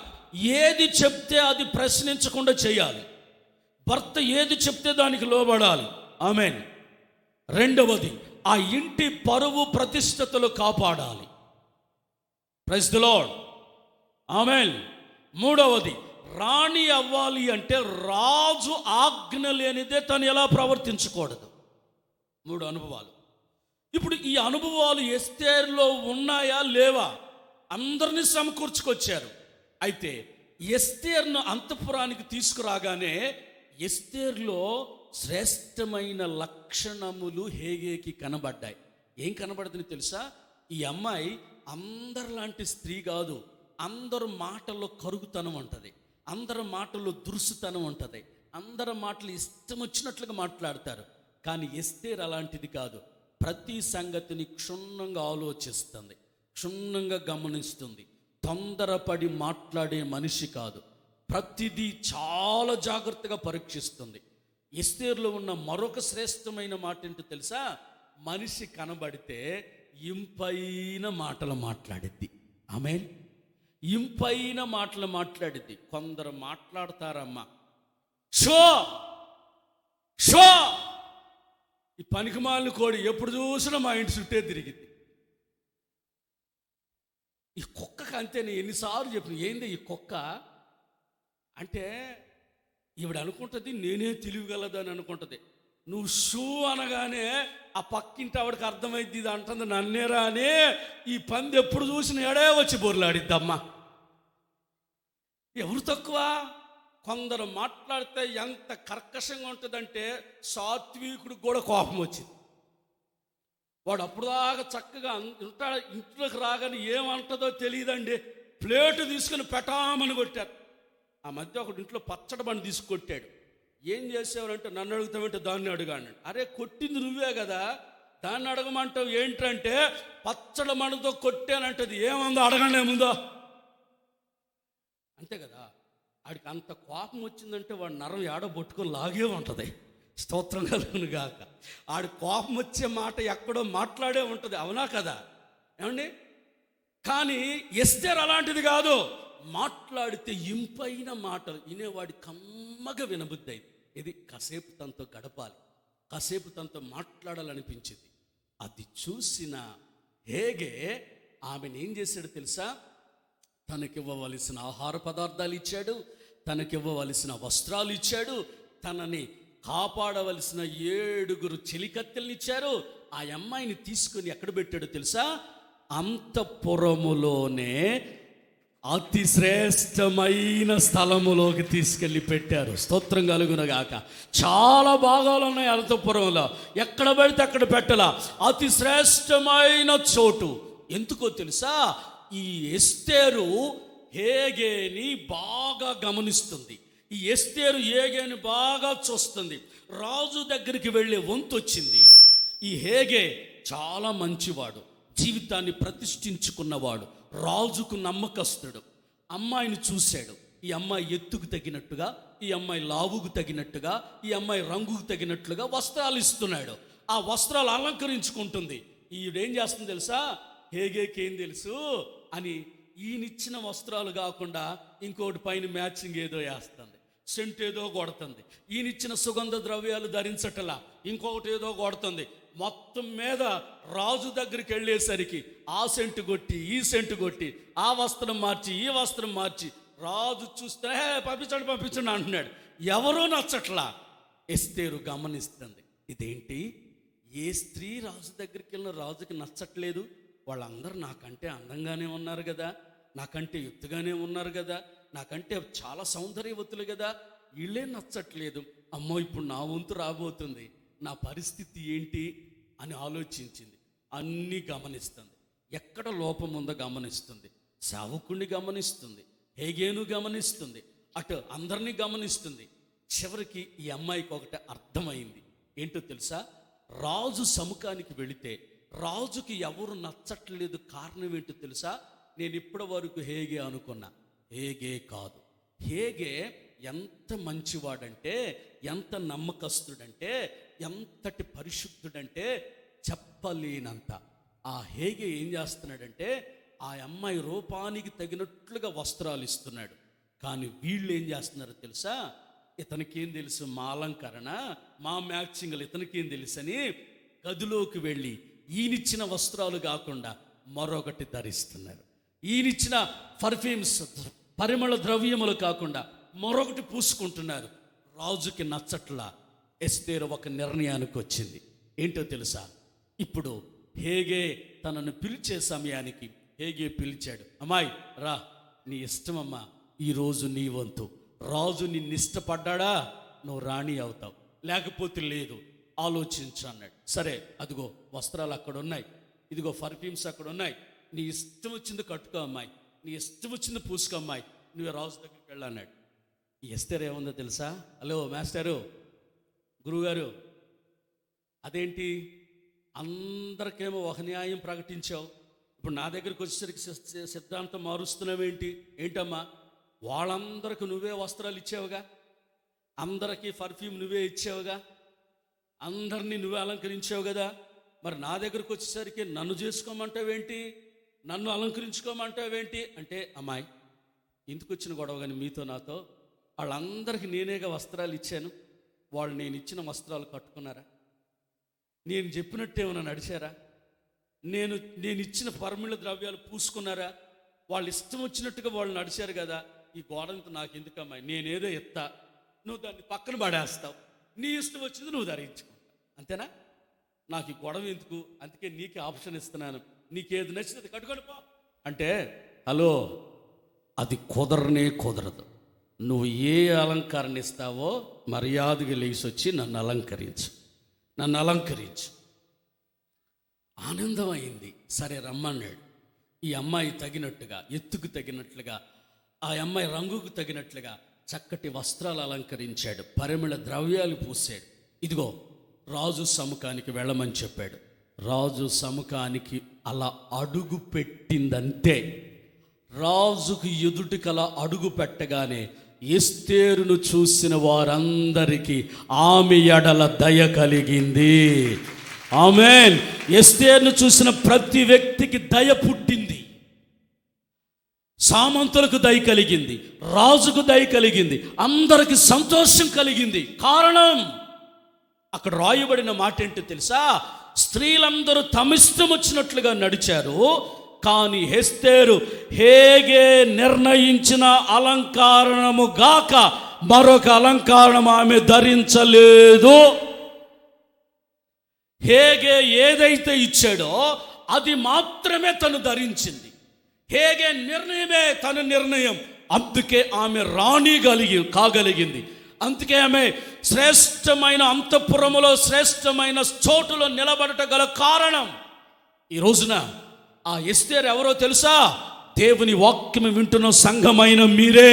ఏది చెప్తే అది ప్రశ్నించకుండా చేయాలి. భర్త ఏది చెప్తే దానికి లోబడాలి. ఆమేన్. రెండవది, ఆ ఇంటి పరువు ప్రతిష్టతలు కాపాడాలి. Praise the lord. ఆమేన్. మూడవది, రాణి అవ్వాలి అంటే రాజు ఆజ్ఞ లేనిదే తను ఎలా ప్రవర్తించకూడదు. 3 అనుభవాలు. ఇప్పుడు ఈ అనుభవాలు ఎస్తేరులో ఉన్నాయా లేవా? అందరినీ సమకూర్చుకొచ్చారు. అయితే ఎస్తేరును అంతఃపురానికి తీసుకురాగానే ఎస్తేరులో శ్రేష్టమైన లక్షణములు హేగేకి కనబడ్డాయి. ఏం కనబడుతుంది తెలుసా? ఈ అమ్మాయి అందరిలాంటి స్త్రీ కాదు. అందరు మాటల్లో కరుగుతనం ఉంటుంది, అందరి మాటల్లో దురుసుతనం ఉంటుంది, అందరి మాటలు ఇష్టం వచ్చినట్లుగా మాట్లాడతారు. కానీ ఎస్తేరు అలాంటిది కాదు. ప్రతి సంగతిని క్షుణ్ణంగా ఆలోచిస్తుంది, క్షుణ్ణంగా గమనిస్తుంది. తొందరపడి మాట్లాడే మనిషి కాదు. ప్రతిదీ చాలా జాగ్రత్తగా పరీక్షిస్తుంది. ఎస్తేరులో ఉన్న మరొక శ్రేష్టమైన మాట ఏంటో తెలుసా? మనిషి కనబడితే ఇంపైన మాటలు మాట్లాడిద్ది. ఆమేన్. ఇంపైన మాటలు మాట్లాడిద్ది. కొందరు మాట్లాడతారమ్మా, షో షో. ఈ పనికిమాలిన కోడి ఎప్పుడు చూసినా మా ఇంటి చుట్టే తిరిగింది. ఈ కుక్కకి అంతే. నేను ఎన్నిసార్లు చెప్పిన, ఏంది ఈ కుక్క అంటే, ఈవిడ అనుకుంటుంది నేనే తెలియగలదని అనుకుంటుంది. నువ్వు షూ అనగానే ఆ పక్కింటి ఆవిడకి అర్థమైద్ది ఇది అంటుంది నన్నేరా అని. ఈ పంది ఎప్పుడు చూసిన ఎడే వచ్చి బొర్లాడిద్దమ్మా. ఎవరు తక్కువ? కొందరు మాట్లాడితే ఎంత కర్కశంగా ఉంటుందంటే సాత్వికుడికి కూడా కోపం వచ్చింది. వాడు అప్పుడుదాకా చక్కగా ఉంటాడు, ఇంట్లోకి రాగానే ఏమంటుందో తెలియదండి, ప్లేటు తీసుకుని పెటామని కొట్టారు. ఆ మధ్య ఒకటి ఇంట్లో పచ్చడి బండి తీసుకొట్టాడు. ఏం చేసేవారంటే, నన్ను అడుగుతామంటే దాన్ని అడుగాడు. అరే కొట్టింది నువ్వే కదా, దాన్ని అడగమంటావు ఏంటంటే, పచ్చడి బండితో కొట్టానంటది. ఏముందో అడగండి ముందో. అంతే కదా. ఆడికి అంత కోపం వచ్చిందంటే వాడు నరం ఏడబొట్టుకొని లాగే ఉంటుంది. స్తోత్రం కలుగును గాక. ఆడి కోపం వచ్చే మాట ఎక్కడో మాట్లాడే ఉంటుంది. అవునా కదా ఏమండి? కానీ ఎస్తేరు అలాంటిది కాదు. మాట్లాడితే ఇంపైన మాటలు వినేవాడి కమ్మగా వినబుద్ధి అయింది. ఇది కాసేపు తనతో గడపాలి, కాసేపు తనతో మాట్లాడాలనిపించింది. అది చూసిన హేగే ఆమెను ఏం చేశాడు తెలుసా? తనకివ్వవలసిన ఆహార పదార్థాలు ఇచ్చాడు, తనకివ్వవలసిన వస్త్రాలు ఇచ్చాడు, తనని కాపాడవలసిన 7 చెలికత్తెల్ని ఇచ్చారు. ఆ అమ్మాయిని తీసుకుని ఎక్కడ పెట్టాడో తెలుసా? అంతఃపురములోనే అతి శ్రేష్టమైన స్థలములోకి తీసుకెళ్ళి పెట్టారు. స్తోత్రం కలుగునగాక. చాలా భాగాలు ఉన్నాయి అంతఃపురంలో, ఎక్కడ పడితే అక్కడ పెట్టాల. అతి శ్రేష్టమైన చోటు. ఎందుకో తెలుసా? ఈ ఎస్తేరు హేగేని బాగా గమనిస్తుంది. ఈ ఎస్తేరు హేగేని బాగా చూస్తుంది. రాజు దగ్గరికి వెళ్ళే వంతు వచ్చింది. ఈ హేగే చాలా మంచివాడు, జీవితాన్ని ప్రతిష్ఠించుకున్నవాడు, రాజుకు నమ్మకస్తుడు. అమ్మాయిని చూశాడు. ఈ అమ్మాయి ఎత్తుకు తగినట్టుగా, ఈ అమ్మాయి లావుకు తగినట్టుగా, ఈ అమ్మాయి రంగుకు తగినట్లుగా వస్త్రాలు ఇస్తున్నాడు. ఆ వస్త్రాలు అలంకరించుకుంటుంది. ఈవిడేం చేస్తుంది తెలుసా? హేగేకేం తెలుసు అని ఈయనిచ్చిన వస్త్రాలు కాకుండా ఇంకోటి పైన మ్యాచింగ్ ఏదో వేస్తుంది, సెంట్ ఏదో కొడుతుంది. ఈయనిచ్చిన సుగంధ ద్రవ్యాలు ధరించటలా ఇంకొకటి ఏదో కొడుతుంది. మొత్తం మీద రాజు దగ్గరికి వెళ్ళేసరికి ఆ సెంటు కొట్టి, ఈ సెంటు కొట్టి, ఆ వస్త్రం మార్చి, ఈ వస్త్రం మార్చి, రాజు చూస్తే పంపించండి అంటున్నాడు. ఎవరో నచ్చట్లా. ఎస్తేరు గమనిస్తుంది, ఇదేంటి, ఏ స్త్రీ రాజు దగ్గరికి వెళ్ళిన రాజుకి నచ్చట్లేదు? వాళ్ళందరూ నాకంటే అందంగానే ఉన్నారు కదా, నాకంటే ఎత్తుగానే ఉన్నారు కదా, నాకంటే చాలా సౌందర్యవతులు కదా, వీళ్ళే నచ్చట్లేదు. అమ్మో, ఇప్పుడు నా వంతు రాబోతుంది, నా పరిస్థితి ఏంటి అని ఆలోచించింది. అన్నీ గమనిస్తుంది. ఎక్కడ లోపం ఉందో గమనిస్తుంది. సేవకుణ్ణి గమనిస్తుంది, హేగేను గమనిస్తుంది, అటు అందరినీ గమనిస్తుంది. చివరికి ఈ అమ్మాయికి ఒకటి అర్థమైంది. ఏంటో తెలుసా? రాజు సముఖానికి వెళితే రాజుకి ఎవరు నచ్చట్లేదు. కారణం ఏంటో తెలుసా? నేను ఇప్పటి వరకు హేగే అనుకున్నా, హేగే కాదు. హేగే ఎంత మంచివాడంటే, ఎంత నమ్మకస్తుడంటే, ఎంతటి పరిశుద్ధుడంటే చెప్పలేనంత. ఆ హేగే ఏం చేస్తున్నాడంటే, ఆ అమ్మాయి రూపానికి తగినట్లుగా వస్త్రాలు ఇస్తున్నాడు. కానీ వీళ్ళు ఏం చేస్తున్నారో తెలుసా? ఇతనికేం తెలుసు మా అలంకరణ, మా మ్యాచింగ్లు ఇతనికేం తెలుసని గదిలోకి వెళ్ళి ఈయనిచ్చిన వస్త్రాలు కాకుండా మరొకటి ధరిస్తున్నారు. ఈయనిచ్చిన పర్ఫ్యూమ్స్, పరిమళ ద్రవ్యములు కాకుండా మరొకటి పూసుకుంటున్నారు. రాజుకి నచ్చట్లా. ఎస్తేరు ఒక నిర్ణయానికి వచ్చింది. ఏంటో తెలుసా? ఇప్పుడు హేగే తనను పిలిచే సమయానికి హేగే పిలిచాడు. అమ్మాయి రా, నీ ఇష్టమమ్మా, ఈరోజు నీ వంతు. రాజు నిన్ను ఇష్టపడ్డా నువ్వు రాణి అవుతావు, లేకపోతే లేదు, ఆలోచించు అన్నాడు. సరే, అదిగో వస్త్రాలు అక్కడ ఉన్నాయి, ఇదిగో పర్ఫ్యూమ్స్ అక్కడ ఉన్నాయి, నీ ఇష్టం వచ్చింది కట్టుకో అమ్మాయి, నీ ఇష్టం వచ్చింది పూసుకో అమ్మాయి, నువ్వే రాజు దగ్గరికి వెళ్ళన్నాడు. ఎస్తేరు ఏముందో తెలుసా? హలో మాస్టరు, గురువుగారు, అదేంటి అందరికేమో ఒక న్యాయం ప్రకటించావు, ఇప్పుడు నా దగ్గరికి వచ్చేసరికి సిద్ధాంతం మారుస్తున్నావేంటి? ఏంటమ్మా, వాళ్ళందరికి నువ్వే వస్త్రాలు ఇచ్చావుగా, అందరికీ పర్ఫ్యూమ్ నువ్వే ఇచ్చావుగా, అందరినీ నువ్వే అలంకరించావు కదా, మరి నా దగ్గరకు వచ్చేసరికి నన్ను చేసుకోమంటావేంటి, నన్ను అలంకరించుకోమంటావేంటి అంటే, అమ్మాయి ఇందుకు వచ్చిన గొడవ కానీ మీతో నాతో, వాళ్ళందరికీ నేనేగా వస్త్రాలు ఇచ్చాను, వాళ్ళు నేను ఇచ్చిన వస్త్రాలు కట్టుకున్నారా? నేను చెప్పినట్టేమన్నా నడిచారా? నేను ఇచ్చిన పరిమళ ద్రవ్యాలు పూసుకున్నారా? వాళ్ళు ఇష్టం వచ్చినట్టుగా వాళ్ళు నడిచారు కదా. ఈ గోడంతా నాకు ఎందుకమ్మాయి, నేనేదో ఎత్తా, నువ్వు దాన్ని పక్కన పడేస్తావు, నీ ఇష్టం వచ్చింది నువ్వు ధరించుకుంటావు, అంతేనా? నాకు ఈ గొడవ ఎందుకు, అందుకే నీకే ఆప్షన్ ఇస్తున్నాను, నీకేది నచ్చినది కట్టుకొని పో అంటే, హలో, అది కుదరదు. నువ్వు ఏ అలంకరణ ఇస్తావో మర్యాదగా లేచి వచ్చి నన్ను అలంకరించు. ఆనందం అయింది. సరే రమ్మన్నాడు. ఈ అమ్మాయి తగినట్టుగా, ఎత్తుకు తగినట్లుగా, ఆ అమ్మాయి రంగుకు తగినట్లుగా చక్కటి వస్త్రాలు అలంకరించాడు, పరిమళ ద్రవ్యాలు పూసాడు. ఇదిగో రాజు సముఖానికి వెళ్ళమని చెప్పాడు. రాజు సముఖానికి అలా అడుగు పెట్టిందంటే, రాజుకు ఎదుటికలా అడుగు పెట్టగానే ఎస్తేరును చూసిన వారందరికీ ఆమె ఎడల దయ కలిగింది. ఆమేన్. ఎస్తేరును చూసిన ప్రతి వ్యక్తికి దయ పుట్టింది. సామంతులకు దయ కలిగింది, రాజుకు దయ కలిగింది, అందరికి సంతోషం కలిగింది. కారణం, అక్కడ రాయబడిన మాట ఏంటో తెలుసా? స్త్రీలందరూ తమిష్టం వచ్చినట్లుగా నడిచారు, కానీ ఎస్తేరు హేగే నిర్ణయించిన అలంకారణము గాక మరొక అలంకారం ఆమె ధరించలేదు. హేగే ఏదైతే ఇచ్చాడో అది మాత్రమే తను ధరించింది. హేగే నిర్ణయమే తన నిర్ణయం. అందుకే ఆమె రాణి కాగలిగింది. అందుకే ఆమె శ్రేష్టమైన అంతఃపురములో, శ్రేష్టమైన చోటులో నిలబడట గల కారణం. ఈ రోజున ఆ ఎస్తేరు ఎవరో తెలుసా? దేవుని వాక్యం వింటున్న సంఘమైన మీరే.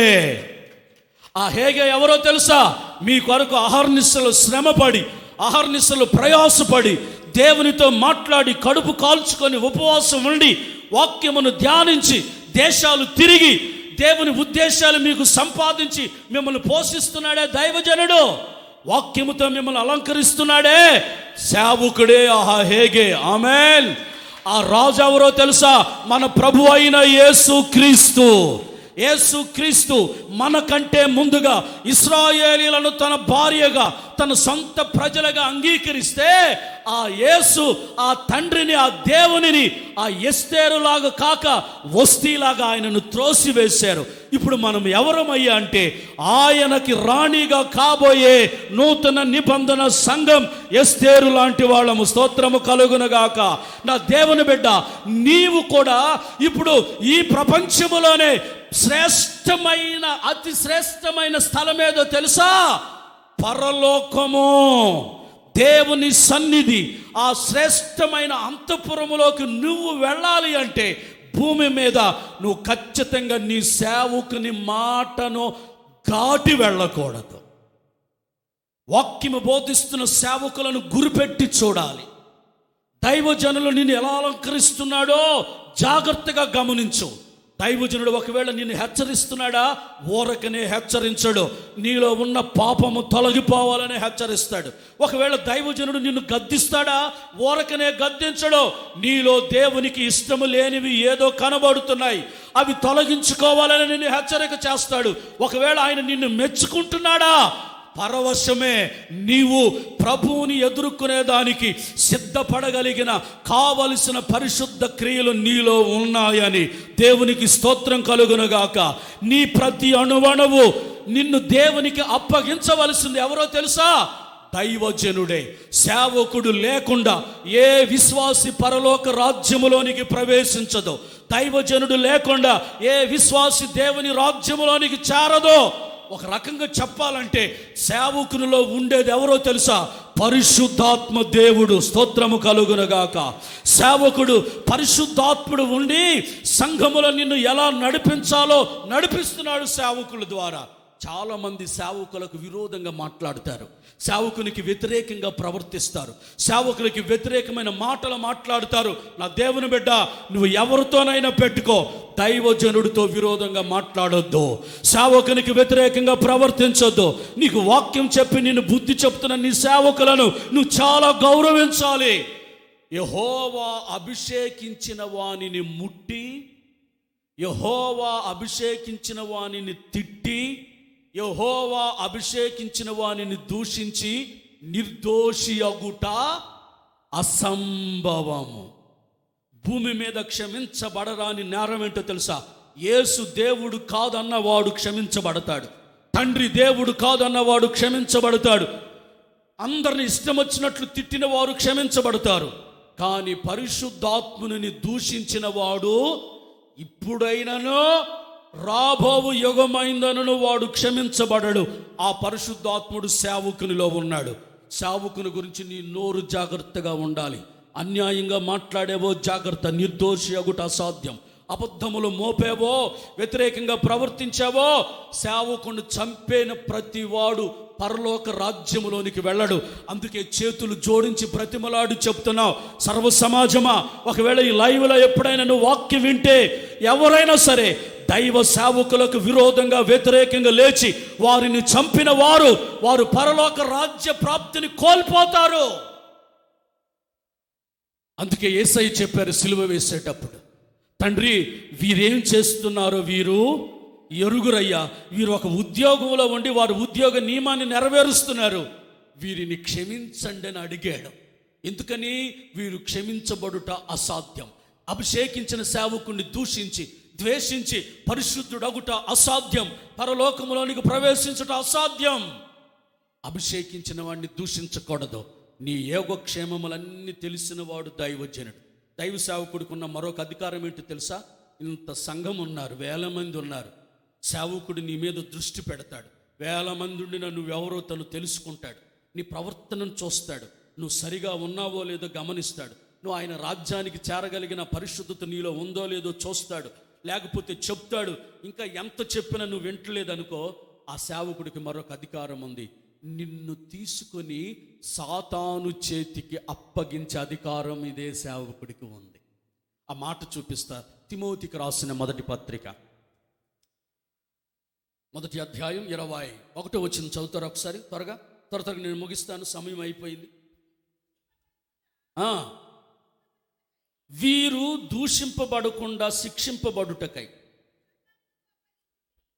ఆ హేగే ఎవరో తెలుసా? మీ కొరకు అహర్నిశలు శ్రమపడి, అహర్నిశలు ప్రయాసపడి, దేవునితో మాట్లాడి, కడుపు కాల్చుకొని, ఉపవాసం ఉండి, వాక్యమును ధ్యానించి, దేశాలు తిరిగి, దేవుని ఉద్దేశాలు మీకు సంపాదించి మిమ్మల్ని పోషిస్తున్నాడే దైవజనుడు. వాక్యముతో మిమ్మల్ని అలంకరిస్తున్నాడే సేవకుడే. ఆహా హేగే ఆమేన్. ఆ రాజు ఎవరో తెలుసా? మన ప్రభు అయిన యేసుక్రీస్తు. యేసుక్రీస్తు మనకంటే ముందుగా ఇశ్రాయేలీయులను తన భార్యగా, తన సొంత ప్రజలుగా అంగీకరిస్తే ఆ యేసు ఆ తండ్రిని, ఆ దేవునిని ఆ ఎస్తేరులాగా కాక వస్తీలాగా ఆయనను త్రోసివేశారు. ఇప్పుడు మనం ఎవరమయ్యా అంటే ఆయనకి రాణిగా కాబోయే నూతన నిబంధన సంఘం ఎస్తేరు లాంటి వాళ్ళము. స్తోత్రము కలుగునుగాక. నా దేవుని బిడ్డ, నీవు కూడా ఇప్పుడు ఈ ప్రపంచములోనే శ్రేష్టమైన, అతి శ్రేష్టమైన స్థలం ఏదో తెలుసా? పరలోకము, దేవుని సన్నిధి. ఆ శ్రేష్టమైన అంతఃపురములోకి నువ్వు వెళ్ళాలి అంటే భూమి మీద నువ్వు ఖచ్చితంగా నీ సేవకుని మాటను దాటి వెళ్ళకూడదు. వాక్యము బోధిస్తున్న సేవకులను గురిపెట్టి చూడాలి. దైవజనులు నిన్ను ఎలా అలంకరిస్తున్నాడో జాగ్రత్తగా గమనించు. దైవజనుడు ఒకవేళ నిన్ను హెచ్చరిస్తున్నాడా? ఊరకనే హెచ్చరించడు, నీలో ఉన్న పాపము తొలగిపోవాలని హెచ్చరిస్తాడు. ఒకవేళ దైవజనుడు నిన్ను గద్దిస్తాడా? ఊరకనే గద్దించడు, నీలో దేవునికి ఇష్టము లేనివి ఏదో కనబడుతున్నాయి, అవి తొలగించుకోవాలని నిన్ను హెచ్చరిక చేస్తాడు. ఒకవేళ ఆయన నిన్ను మెచ్చుకుంటున్నాడా? పరవశమే. నీవు ప్రభువుని ఎదుర్కొనేదానికి సిద్ధపడగలిగిన కావలసిన పరిశుద్ధ క్రియలు నీలో ఉన్నాయని దేవునికి స్తోత్రం కలుగునుగాక. నీ ప్రతి అణువణువు నిన్ను దేవునికి అప్పగించవలసింది ఎవరో తెలుసా? దైవజనుడే. సేవకుడు లేకుండా ఏ విశ్వాసి పరలోక రాజ్యములోనికి ప్రవేశించదు. దైవజనుడు లేకుండా ఏ విశ్వాసి దేవుని రాజ్యములోనికి చేరదో. ఒక రకంగా చెప్పాలంటే సేవకునిలో ఉండేది ఎవరో తెలుసా? పరిశుద్ధాత్మ దేవుడు. స్తోత్రము కలుగునుగాక. సేవకుడు పరిశుద్ధాత్ముడు ఉండి సంఘములో నిన్ను ఎలా నడిపించాలో నడిపిస్తున్నాడు సేవకుల ద్వారా. చాలామంది సేవకులకు విరోధంగా మాట్లాడతారు, సేవకునికి వ్యతిరేకంగా ప్రవర్తిస్తారు, సేవకునికి వ్యతిరేకమైన మాటలు మాట్లాడతారు. నా దేవుని బిడ్డ, నువ్వు ఎవరితోనైనా పెట్టుకో, దైవజనుడితో విరోధంగా మాట్లాడొద్దు, సేవకునికి వ్యతిరేకంగా ప్రవర్తించొద్దు. నీకు వాక్యం చెప్పి నిన్ను బుద్ధి చెప్తున్న నీ సేవకులను నువ్వు చాలా గౌరవించాలి. యెహోవా అభిషేకించిన వానిని ముట్టి, యెహోవా అభిషేకించిన వానిని తిట్టి, యెహోవా అభిషేకించిన వానిని దూషించి నిర్దోషి అగుట అసంభవము. భూమి మీద క్షమించబడరాని నేరం ఏంటో తెలుసా? యేసు దేవుడు కాదన్నవాడు క్షమించబడతాడు, తండ్రి దేవుడు కాదన్నవాడు క్షమించబడతాడు, అందరిని ఇష్టం వచ్చినట్లు తిట్టిన వారు క్షమించబడతారు. కానీ పరిశుద్ధాత్ముని దూషించిన వాడు ఇప్పుడైనను రాబోవు యుగమైందనను వాడు క్షమించబడడు. ఆ పరిశుద్ధాత్ముడు సేవకునిలో ఉన్నాడు. సేవకుని గురించి నీ నోరు జాగ్రత్తగా ఉండాలి. అన్యాయంగా మాట్లాడేవో జాగ్రత్త, నిర్దోషి అగుట అసాధ్యం. అబద్ధములు మోపేవో, వ్యతిరేకంగా ప్రవర్తించావో, సేవకుని చంపేన ప్రతి వాడు పరలోక రాజ్యములోనికి వెళ్ళడు. అందుకే చేతులు జోడించి బ్రతిమలాడి చెప్తున్నావు, సర్వ సమాజమా, ఒకవేళ ఈ లైవ్లో ఎప్పుడైనా నువ్వు వాక్యం వింటే ఎవరైనా సరే దైవ సేవకులకు విరోధంగా వ్యతిరేకంగా లేచి వారిని చంపిన వారు పరలోక రాజ్య ప్రాప్తిని కోల్పోతారు. అందుకే యేసయ్య చెప్పారు సిలువ వేసేటప్పుడు, తండ్రి వీరేం చేస్తున్నారో వీరు ఎరుగురయ్యా. వీరు ఒక ఉద్యోగంలో ఉండి వారు ఉద్యోగ నియమాన్ని నెరవేరుస్తున్నారు, వీరిని క్షమించండి అని అడిగాడు. ఎందుకని? వీరు క్షమించబడుట అసాధ్యం. అభిషేకించిన సేవకుణ్ణి దూషించి ద్వేషించి పరిశుద్ధుడగుట అసాధ్యం, పరలోకములోనికి ప్రవేశించుట అసాధ్యం. అభిషేకించిన వాడిని దూషించకూడదు. నీ యోగక్షేమములన్నీ తెలిసిన వాడు దైవజనుడు. దైవ సేవకుడికి ఉన్న మరొక అధికారం ఏంటో తెలుసా? ఇంత సంఘం ఉన్నారు, 1000 మంది ఉన్నారు, సేవకుడు నీ మీద దృష్టి పెడతాడు. 1000 మంది ఉండిన నువ్వెవరో తను తెలుసుకుంటాడు, నీ ప్రవర్తనను చూస్తాడు, నువ్వు సరిగా ఉన్నావో లేదో గమనిస్తాడు, నువ్వు ఆయన రాజ్యానికి చేరగలిగిన పరిశుద్ధత నీలో ఉందో లేదో చూస్తాడు. లేకపోతే చెప్తాడు, ఇంకా ఎంత చెప్పినా నువ్వు వింటలేదనుకో, ఆ సేవకుడికి మరొక అధికారం ఉంది, నిన్ను తీసుకొని సాతాను చేతికి అప్పగించే అధికారం ఇదే సేవకుడికి ఉంది. ఆ మాట చూపిస్తా. తిమోతికి రాసిన మొదటి పత్రిక మొదటి అధ్యాయం 21వ వచనం చదువుతారు ఒకసారి త్వరగా నేను ముగిస్తాను, సమయం అయిపోయింది. వీరు దూషింపబడకుండా శిక్షింపబడుటకై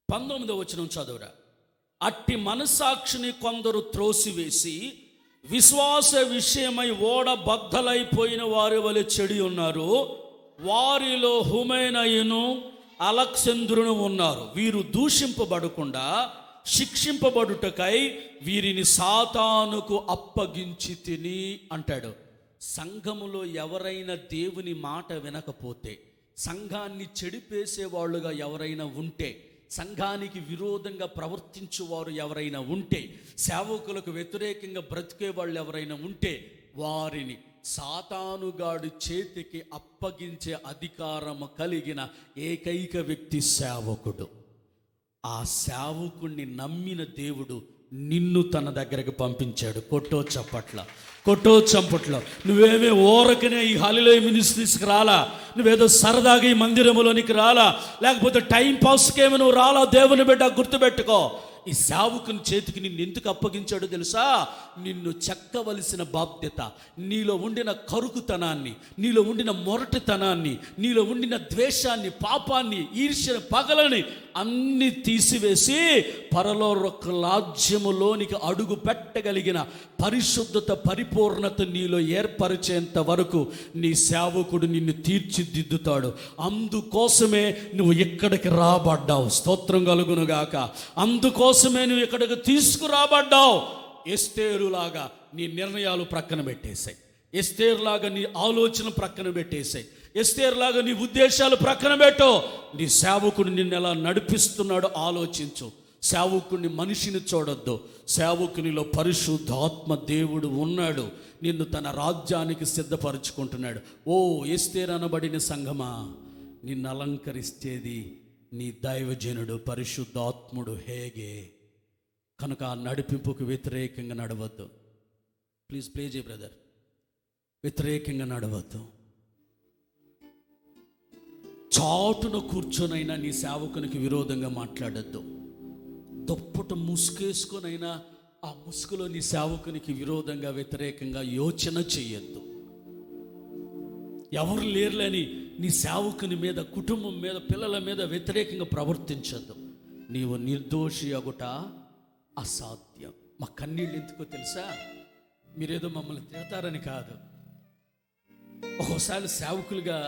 19వ వచనం చదువురా. అట్టి మనస్సాక్షిని కొందరు త్రోసివేసి విశ్వాస విషయమై ఓడ బద్దలైపోయిన వారి వలె చెడి ఉన్నారు. వారిలో హుమైనయును అలెగ్జంద్రును ఉన్నారు. వీరు దూషింపబడకుండా శిక్షింపబడుటకై వీరిని సాతానుకు అప్పగించి తిని అంటాడు. సంఘములో ఎవరైనా దేవుని మాట వినకపోతే, సంఘాన్ని చెడిపేసేవాళ్ళుగా ఎవరైనా ఉంటే, సంఘానికి విరోధంగా ప్రవర్తించువారు ఎవరైనా ఉంటే, సేవకులకు వ్యతిరేకంగా బ్రతికే వాళ్ళు ఎవరైనా ఉంటే, వారిని సాతానుగాడి చేతికి అప్పగించే అధికారము కలిగిన ఏకైక వ్యక్తి సేవకుడు. ఆ సేవకుణ్ణి నమ్మిన దేవుడు నిన్ను తన దగ్గరకు పంపించాడు. కొట్టో చప్పట్లో నువ్వేమీ ఓరకనే ఈ హల్లెలూయా మినిస్ట్రీస్కి రాలా, నువ్వేదో సరదాగా ఈ మందిరములోనికి రాలా, లేకపోతే టైం పాస్కేమో నువ్వు రాలా. దేవుని బిడ్డ గుర్తుపెట్టుకో, ఈ సేవకుని చేతికి నిన్ను ఎందుకు అప్పగించాడో తెలుసా? నిన్ను చెక్కవలసిన బాధ్యత, నీలో ఉండిన కరుకుతనాన్ని, నీలో ఉండిన మొరటితనాన్ని, నీలో ఉండిన ద్వేషాన్ని, పాపాన్ని, ఈర్ష్యను, పగలని అన్ని తీసివేసి పరలోక రాజ్యములోనికి అడుగు పెట్టగలిగిన పరిశుద్ధత, పరిపూర్ణత నీలో ఏర్పరిచేంత వరకు నీ సేవకుడు నిన్ను తీర్చిదిద్దుతాడు. అందుకోసమే నువ్వు ఇక్కడికి రాబడ్డావు. స్తోత్రం కలుగునుగాక. అందుకోసమే నువ్వు ఇక్కడికి తీసుకురాబడ్డావు. ఎస్తేరులాగా నీ నిర్ణయాలు ప్రక్కన పెట్టేశాయి, ఎస్తేరులాగా నీ ఆలోచన ప్రక్కన పెట్టేశాయి, ఎస్తేరులాగా నీ ఉద్దేశాలు ప్రక్కన పెట్టు. నీ సేవకుడు నిన్ను ఎలా నడిపిస్తున్నాడో ఆలోచించు. సేవకుడిని మనిషిని చూడొద్దు. సేవకునిలో పరిశుద్ధాత్మ దేవుడు ఉన్నాడు, నిన్ను తన రాజ్యానికి సిద్ధపరుచుకుంటున్నాడు. ఓ ఎస్తేరు అనబడిన సంఘమా, నిన్ను అలంకరిస్తేది నీ దైవజనుడు పరిశుద్ధాత్ముడు హేగే. కనుక ఆ నడిపింపుకు వ్యతిరేకంగా నడవద్దు. ప్లీజ్ ప్లే చేయి బ్రదర్. వ్యతిరేకంగా నడవద్దు. చాటున కూర్చొనైనా నీ సేవకునికి విరోధంగా మాట్లాడద్దు. దుప్పట ముసుకేసుకొనైనా ఆ ముసుగులో నీ సేవకునికి విరోధంగా, వ్యతిరేకంగా యోచన చేయొద్దు. ఎవరు లేరులేని నీ సేవకుని మీద, కుటుంబం మీద, పిల్లల మీద వ్యతిరేకంగా ప్రవర్తించద్దు. నీవు నిర్దోషి అగుట అసాధ్యం. మా కన్నీళ్ళు ఎందుకో తెలుసా? మీరేదో మమ్మల్ని తిడతారని కాదు. ఒక్కోసారి సేవకులుగా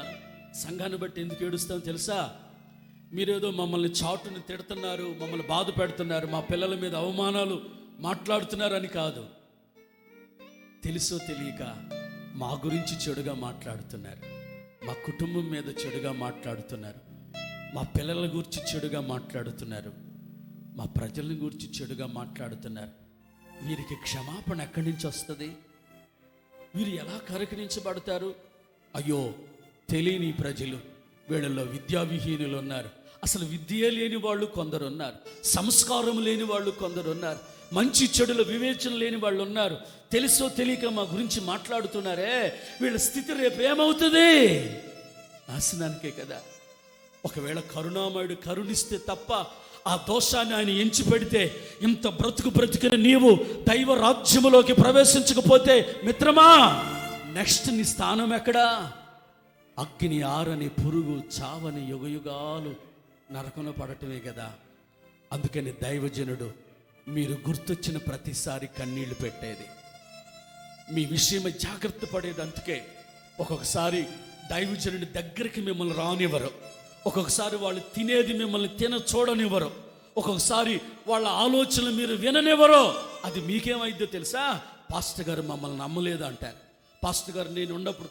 సంఘాన్ని బట్టి ఎందుకు ఏడుస్తామో తెలుసా? మీరేదో మమ్మల్ని చాటుని తిడుతున్నారు, మమ్మల్ని బాధ పెడుతున్నారు, మా పిల్లల మీద అవమానాలు మాట్లాడుతున్నారు అని కాదు. తెలుసో తెలియక మా గురించి చెడుగా మాట్లాడుతున్నారు, మా కుటుంబం మీద చెడుగా మాట్లాడుతున్నారు, మా పిల్లల గురించి చెడుగా మాట్లాడుతున్నారు, మా ప్రజల గురించి చెడుగా మాట్లాడుతున్నారు. వీరికి క్షమాపణ ఎక్కడి నుంచి వస్తుంది? వీరు ఎలా కరకరించబడతారు? అయ్యో, తెలియని ప్రజలు, వీళ్ళల్లో విద్యావిహీనులు ఉన్నారు, అసలు విద్య లేని వాళ్ళు కొందరు ఉన్నారు, సంస్కారం లేని వాళ్ళు కొందరు ఉన్నారు, మంచి చెడుల వివేచన లేని వాళ్ళు ఉన్నారు. తెలుసో తెలియక మా గురించి మాట్లాడుతున్నారే, వీళ్ళ స్థితి రేపు ఏమవుతుంది? నాశనానికే కదా. ఒకవేళ కరుణామయుడు కరుణిస్తే తప్ప ఆ దోషాన్ని ఆయన ఎంచి పెడితే, ఇంత బ్రతికిన నీవు దైవ రాజ్యములోకి ప్రవేశించకపోతే మిత్రమా, నెక్స్ట్ నీ స్థానం ఎక్కడా? అగ్ని ఆరని, పురుగు చావని, యుగయుగాలు నరకంలో పడటమే కదా. అందుకని దైవజనుడు మీరు గుర్తొచ్చిన ప్రతిసారి కన్నీళ్లు పెట్టేది, మీ విషయమై జాగ్రత్త పడేది. అందుకే ఒక్కొక్కసారి దైవజనుడి దగ్గరికి మిమ్మల్ని రానివ్వరు, ఒక్కొక్కసారి వాళ్ళు తినేది మిమ్మల్ని చూడనివ్వరు, ఒక్కొక్కసారి వాళ్ళ ఆలోచనలు మీరు విననివ్వరు. అది మీకేమైందో తెలుసా? పాస్టర్ గారు మమ్మల్ని నమ్మలేదు అంటారు, పాస్టర్ గారు నేను ఉన్నప్పుడు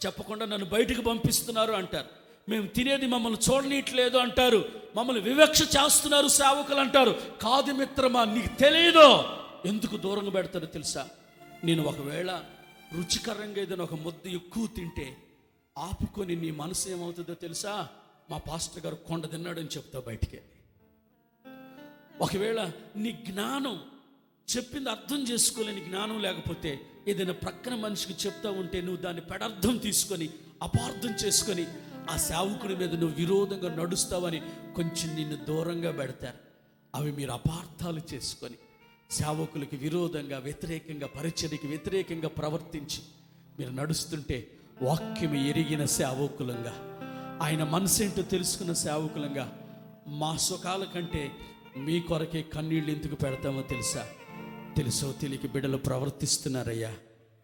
చెప్పకుండా నన్ను బయటకు పంపిస్తున్నారు అంటారు, మేము తినేది మమ్మల్ని చూడనీయట్లేదు అంటారు, మమ్మల్ని వివక్ష చేస్తున్నారు సేవకులు అంటారు. కాదు మిత్రమా, నీకు తెలియదు ఎందుకు దూరంగా పెడతారో తెలుసా? నేను ఒకవేళ రుచికరంగా ఏదైనా ఒక ముద్ద ఎక్కువ తింటే ఆపుకొని నీ మనసు ఏమవుతుందో తెలుసా? మా పాస్టర్ గారు కొండ తిన్నాడని చెప్తావు బయటికి. ఒకవేళ నీ జ్ఞానం, చెప్పింది అర్థం చేసుకోలేని జ్ఞానం లేకపోతే ఏదైనా ప్రక్కన మనిషికి చెప్తా ఉంటే నువ్వు దాన్ని పెడర్థం తీసుకొని, అపార్థం చేసుకొని ఆ సేవకుడి మీద నువ్వు విరోధంగా నడుస్తావని కొంచెం నిన్ను దూరంగా పెడతారు. అవి మీరు అపార్థాలు చేసుకొని సేవకులకి విరోధంగా, వ్యతిరేకంగా, పరిచర్యకి వ్యతిరేకంగా ప్రవర్తించి మీరు నడుస్తుంటే, వాక్యం ఎరిగిన సేవకులంగా, ఆయన మనసేంటో తెలుసుకున్న సేవకులంగా, మా సుఖాల కంటే మీ కొరకే కన్నీళ్ళు ఎందుకు పెడతామో తెలుసో తెలియక బిడ్డలు ప్రవర్తిస్తున్నారయ్యా,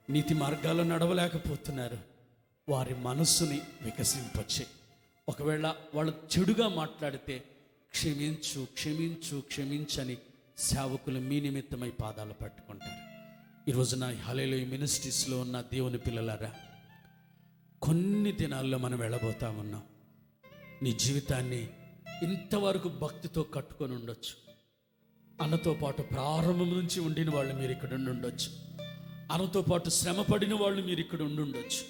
నీతి మార్గాల్లో నడవలేకపోతున్నారు. వారి మనస్సుని వికసింపచ్చే. ఒకవేళ వాళ్ళు చెడుగా మాట్లాడితే క్షమించని సేవకులు మీ నిమిత్తమై పాదాలు పట్టుకుంటారు. ఈరోజున హల్లెలూయా మినిస్ట్రీస్లో ఉన్న దేవుని పిల్లలారా, కొన్ని దినాల్లో మనం వెళ్ళబోతా ఉన్నాం. నీ జీవితాన్ని ఇంతవరకు భక్తితో కట్టుకొని ఉండొచ్చు. అన్నతో పాటు ప్రారంభం నుంచి ఉండిన వాళ్ళు మీరు ఇక్కడ ఉండొచ్చు. అన్నతో పాటు శ్రమపడిన వాళ్ళు మీరు ఇక్కడ ఉండొచ్చు.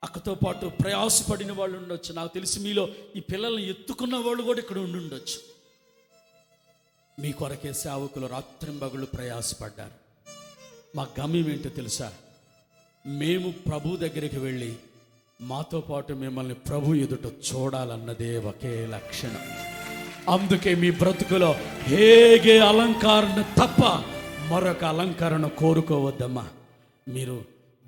అక్కతో పాటు ప్రయాసపడిన వాళ్ళు ఉండొచ్చు. నాకు తెలిసి మీలో ఈ పిల్లల్ని ఎత్తుకున్న వాళ్ళు కూడా ఇక్కడ ఉండొచ్చు. మీ కొరకే సేవకులు రాత్రింబగళ్ళు ప్రయాసపడ్డారు. మా గమ్యం ఏంటో తెలుసా? మేము ప్రభు దగ్గరికి వెళ్ళి మాతో పాటు మిమ్మల్ని ప్రభు ఎదుట చూడాలన్నదే ఒకే లక్షణం. అందుకే మీ బ్రతుకులో హేగే అలంకరణ తప్ప మరొక అలంకరణ కోరుకోవద్దమ్మా. మీరు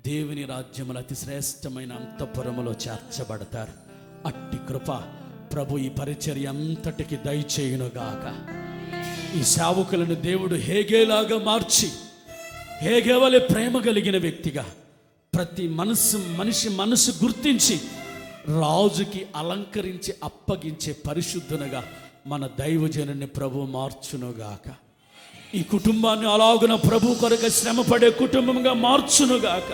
దేవుని రాజ్యములో అతి శ్రేష్టమైన అంతఃపురములో చేర్చబడతారు. అట్టి కృప ప్రభు ఈ పరిచర్య అంతటికి దయచేయునుగాక. ఈ సేవకులను దేవుడు హేగేలాగా మార్చి, హేగే వలె ప్రేమ కలిగిన వ్యక్తిగా, ప్రతి మనిషి మనసు గుర్తించి రాజుకి అలంకరించి అప్పగించే పరిశుద్ధునిగా మన దైవజనుని ప్రభు మార్చునుగాక. ఈ కుటుంబాన్ని అలాగున ప్రభు కొరకు శ్రమపడే కుటుంబంగా మార్చునుగాక.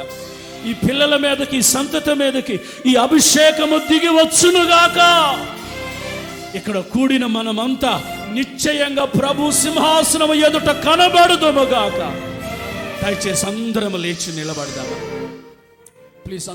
ఈ పిల్లల మీదకి, ఈ సంతతి మీదకి ఈ అభిషేకము దిగి వచ్చునుగాక. ఇక్కడ కూడిన మనమంతా నిశ్చయంగా ప్రభు సింహాసనము ఎదుట కనబడుదుముగాక. దయచేసి అందరం లేచి నిలబడదామా ప్లీజ్.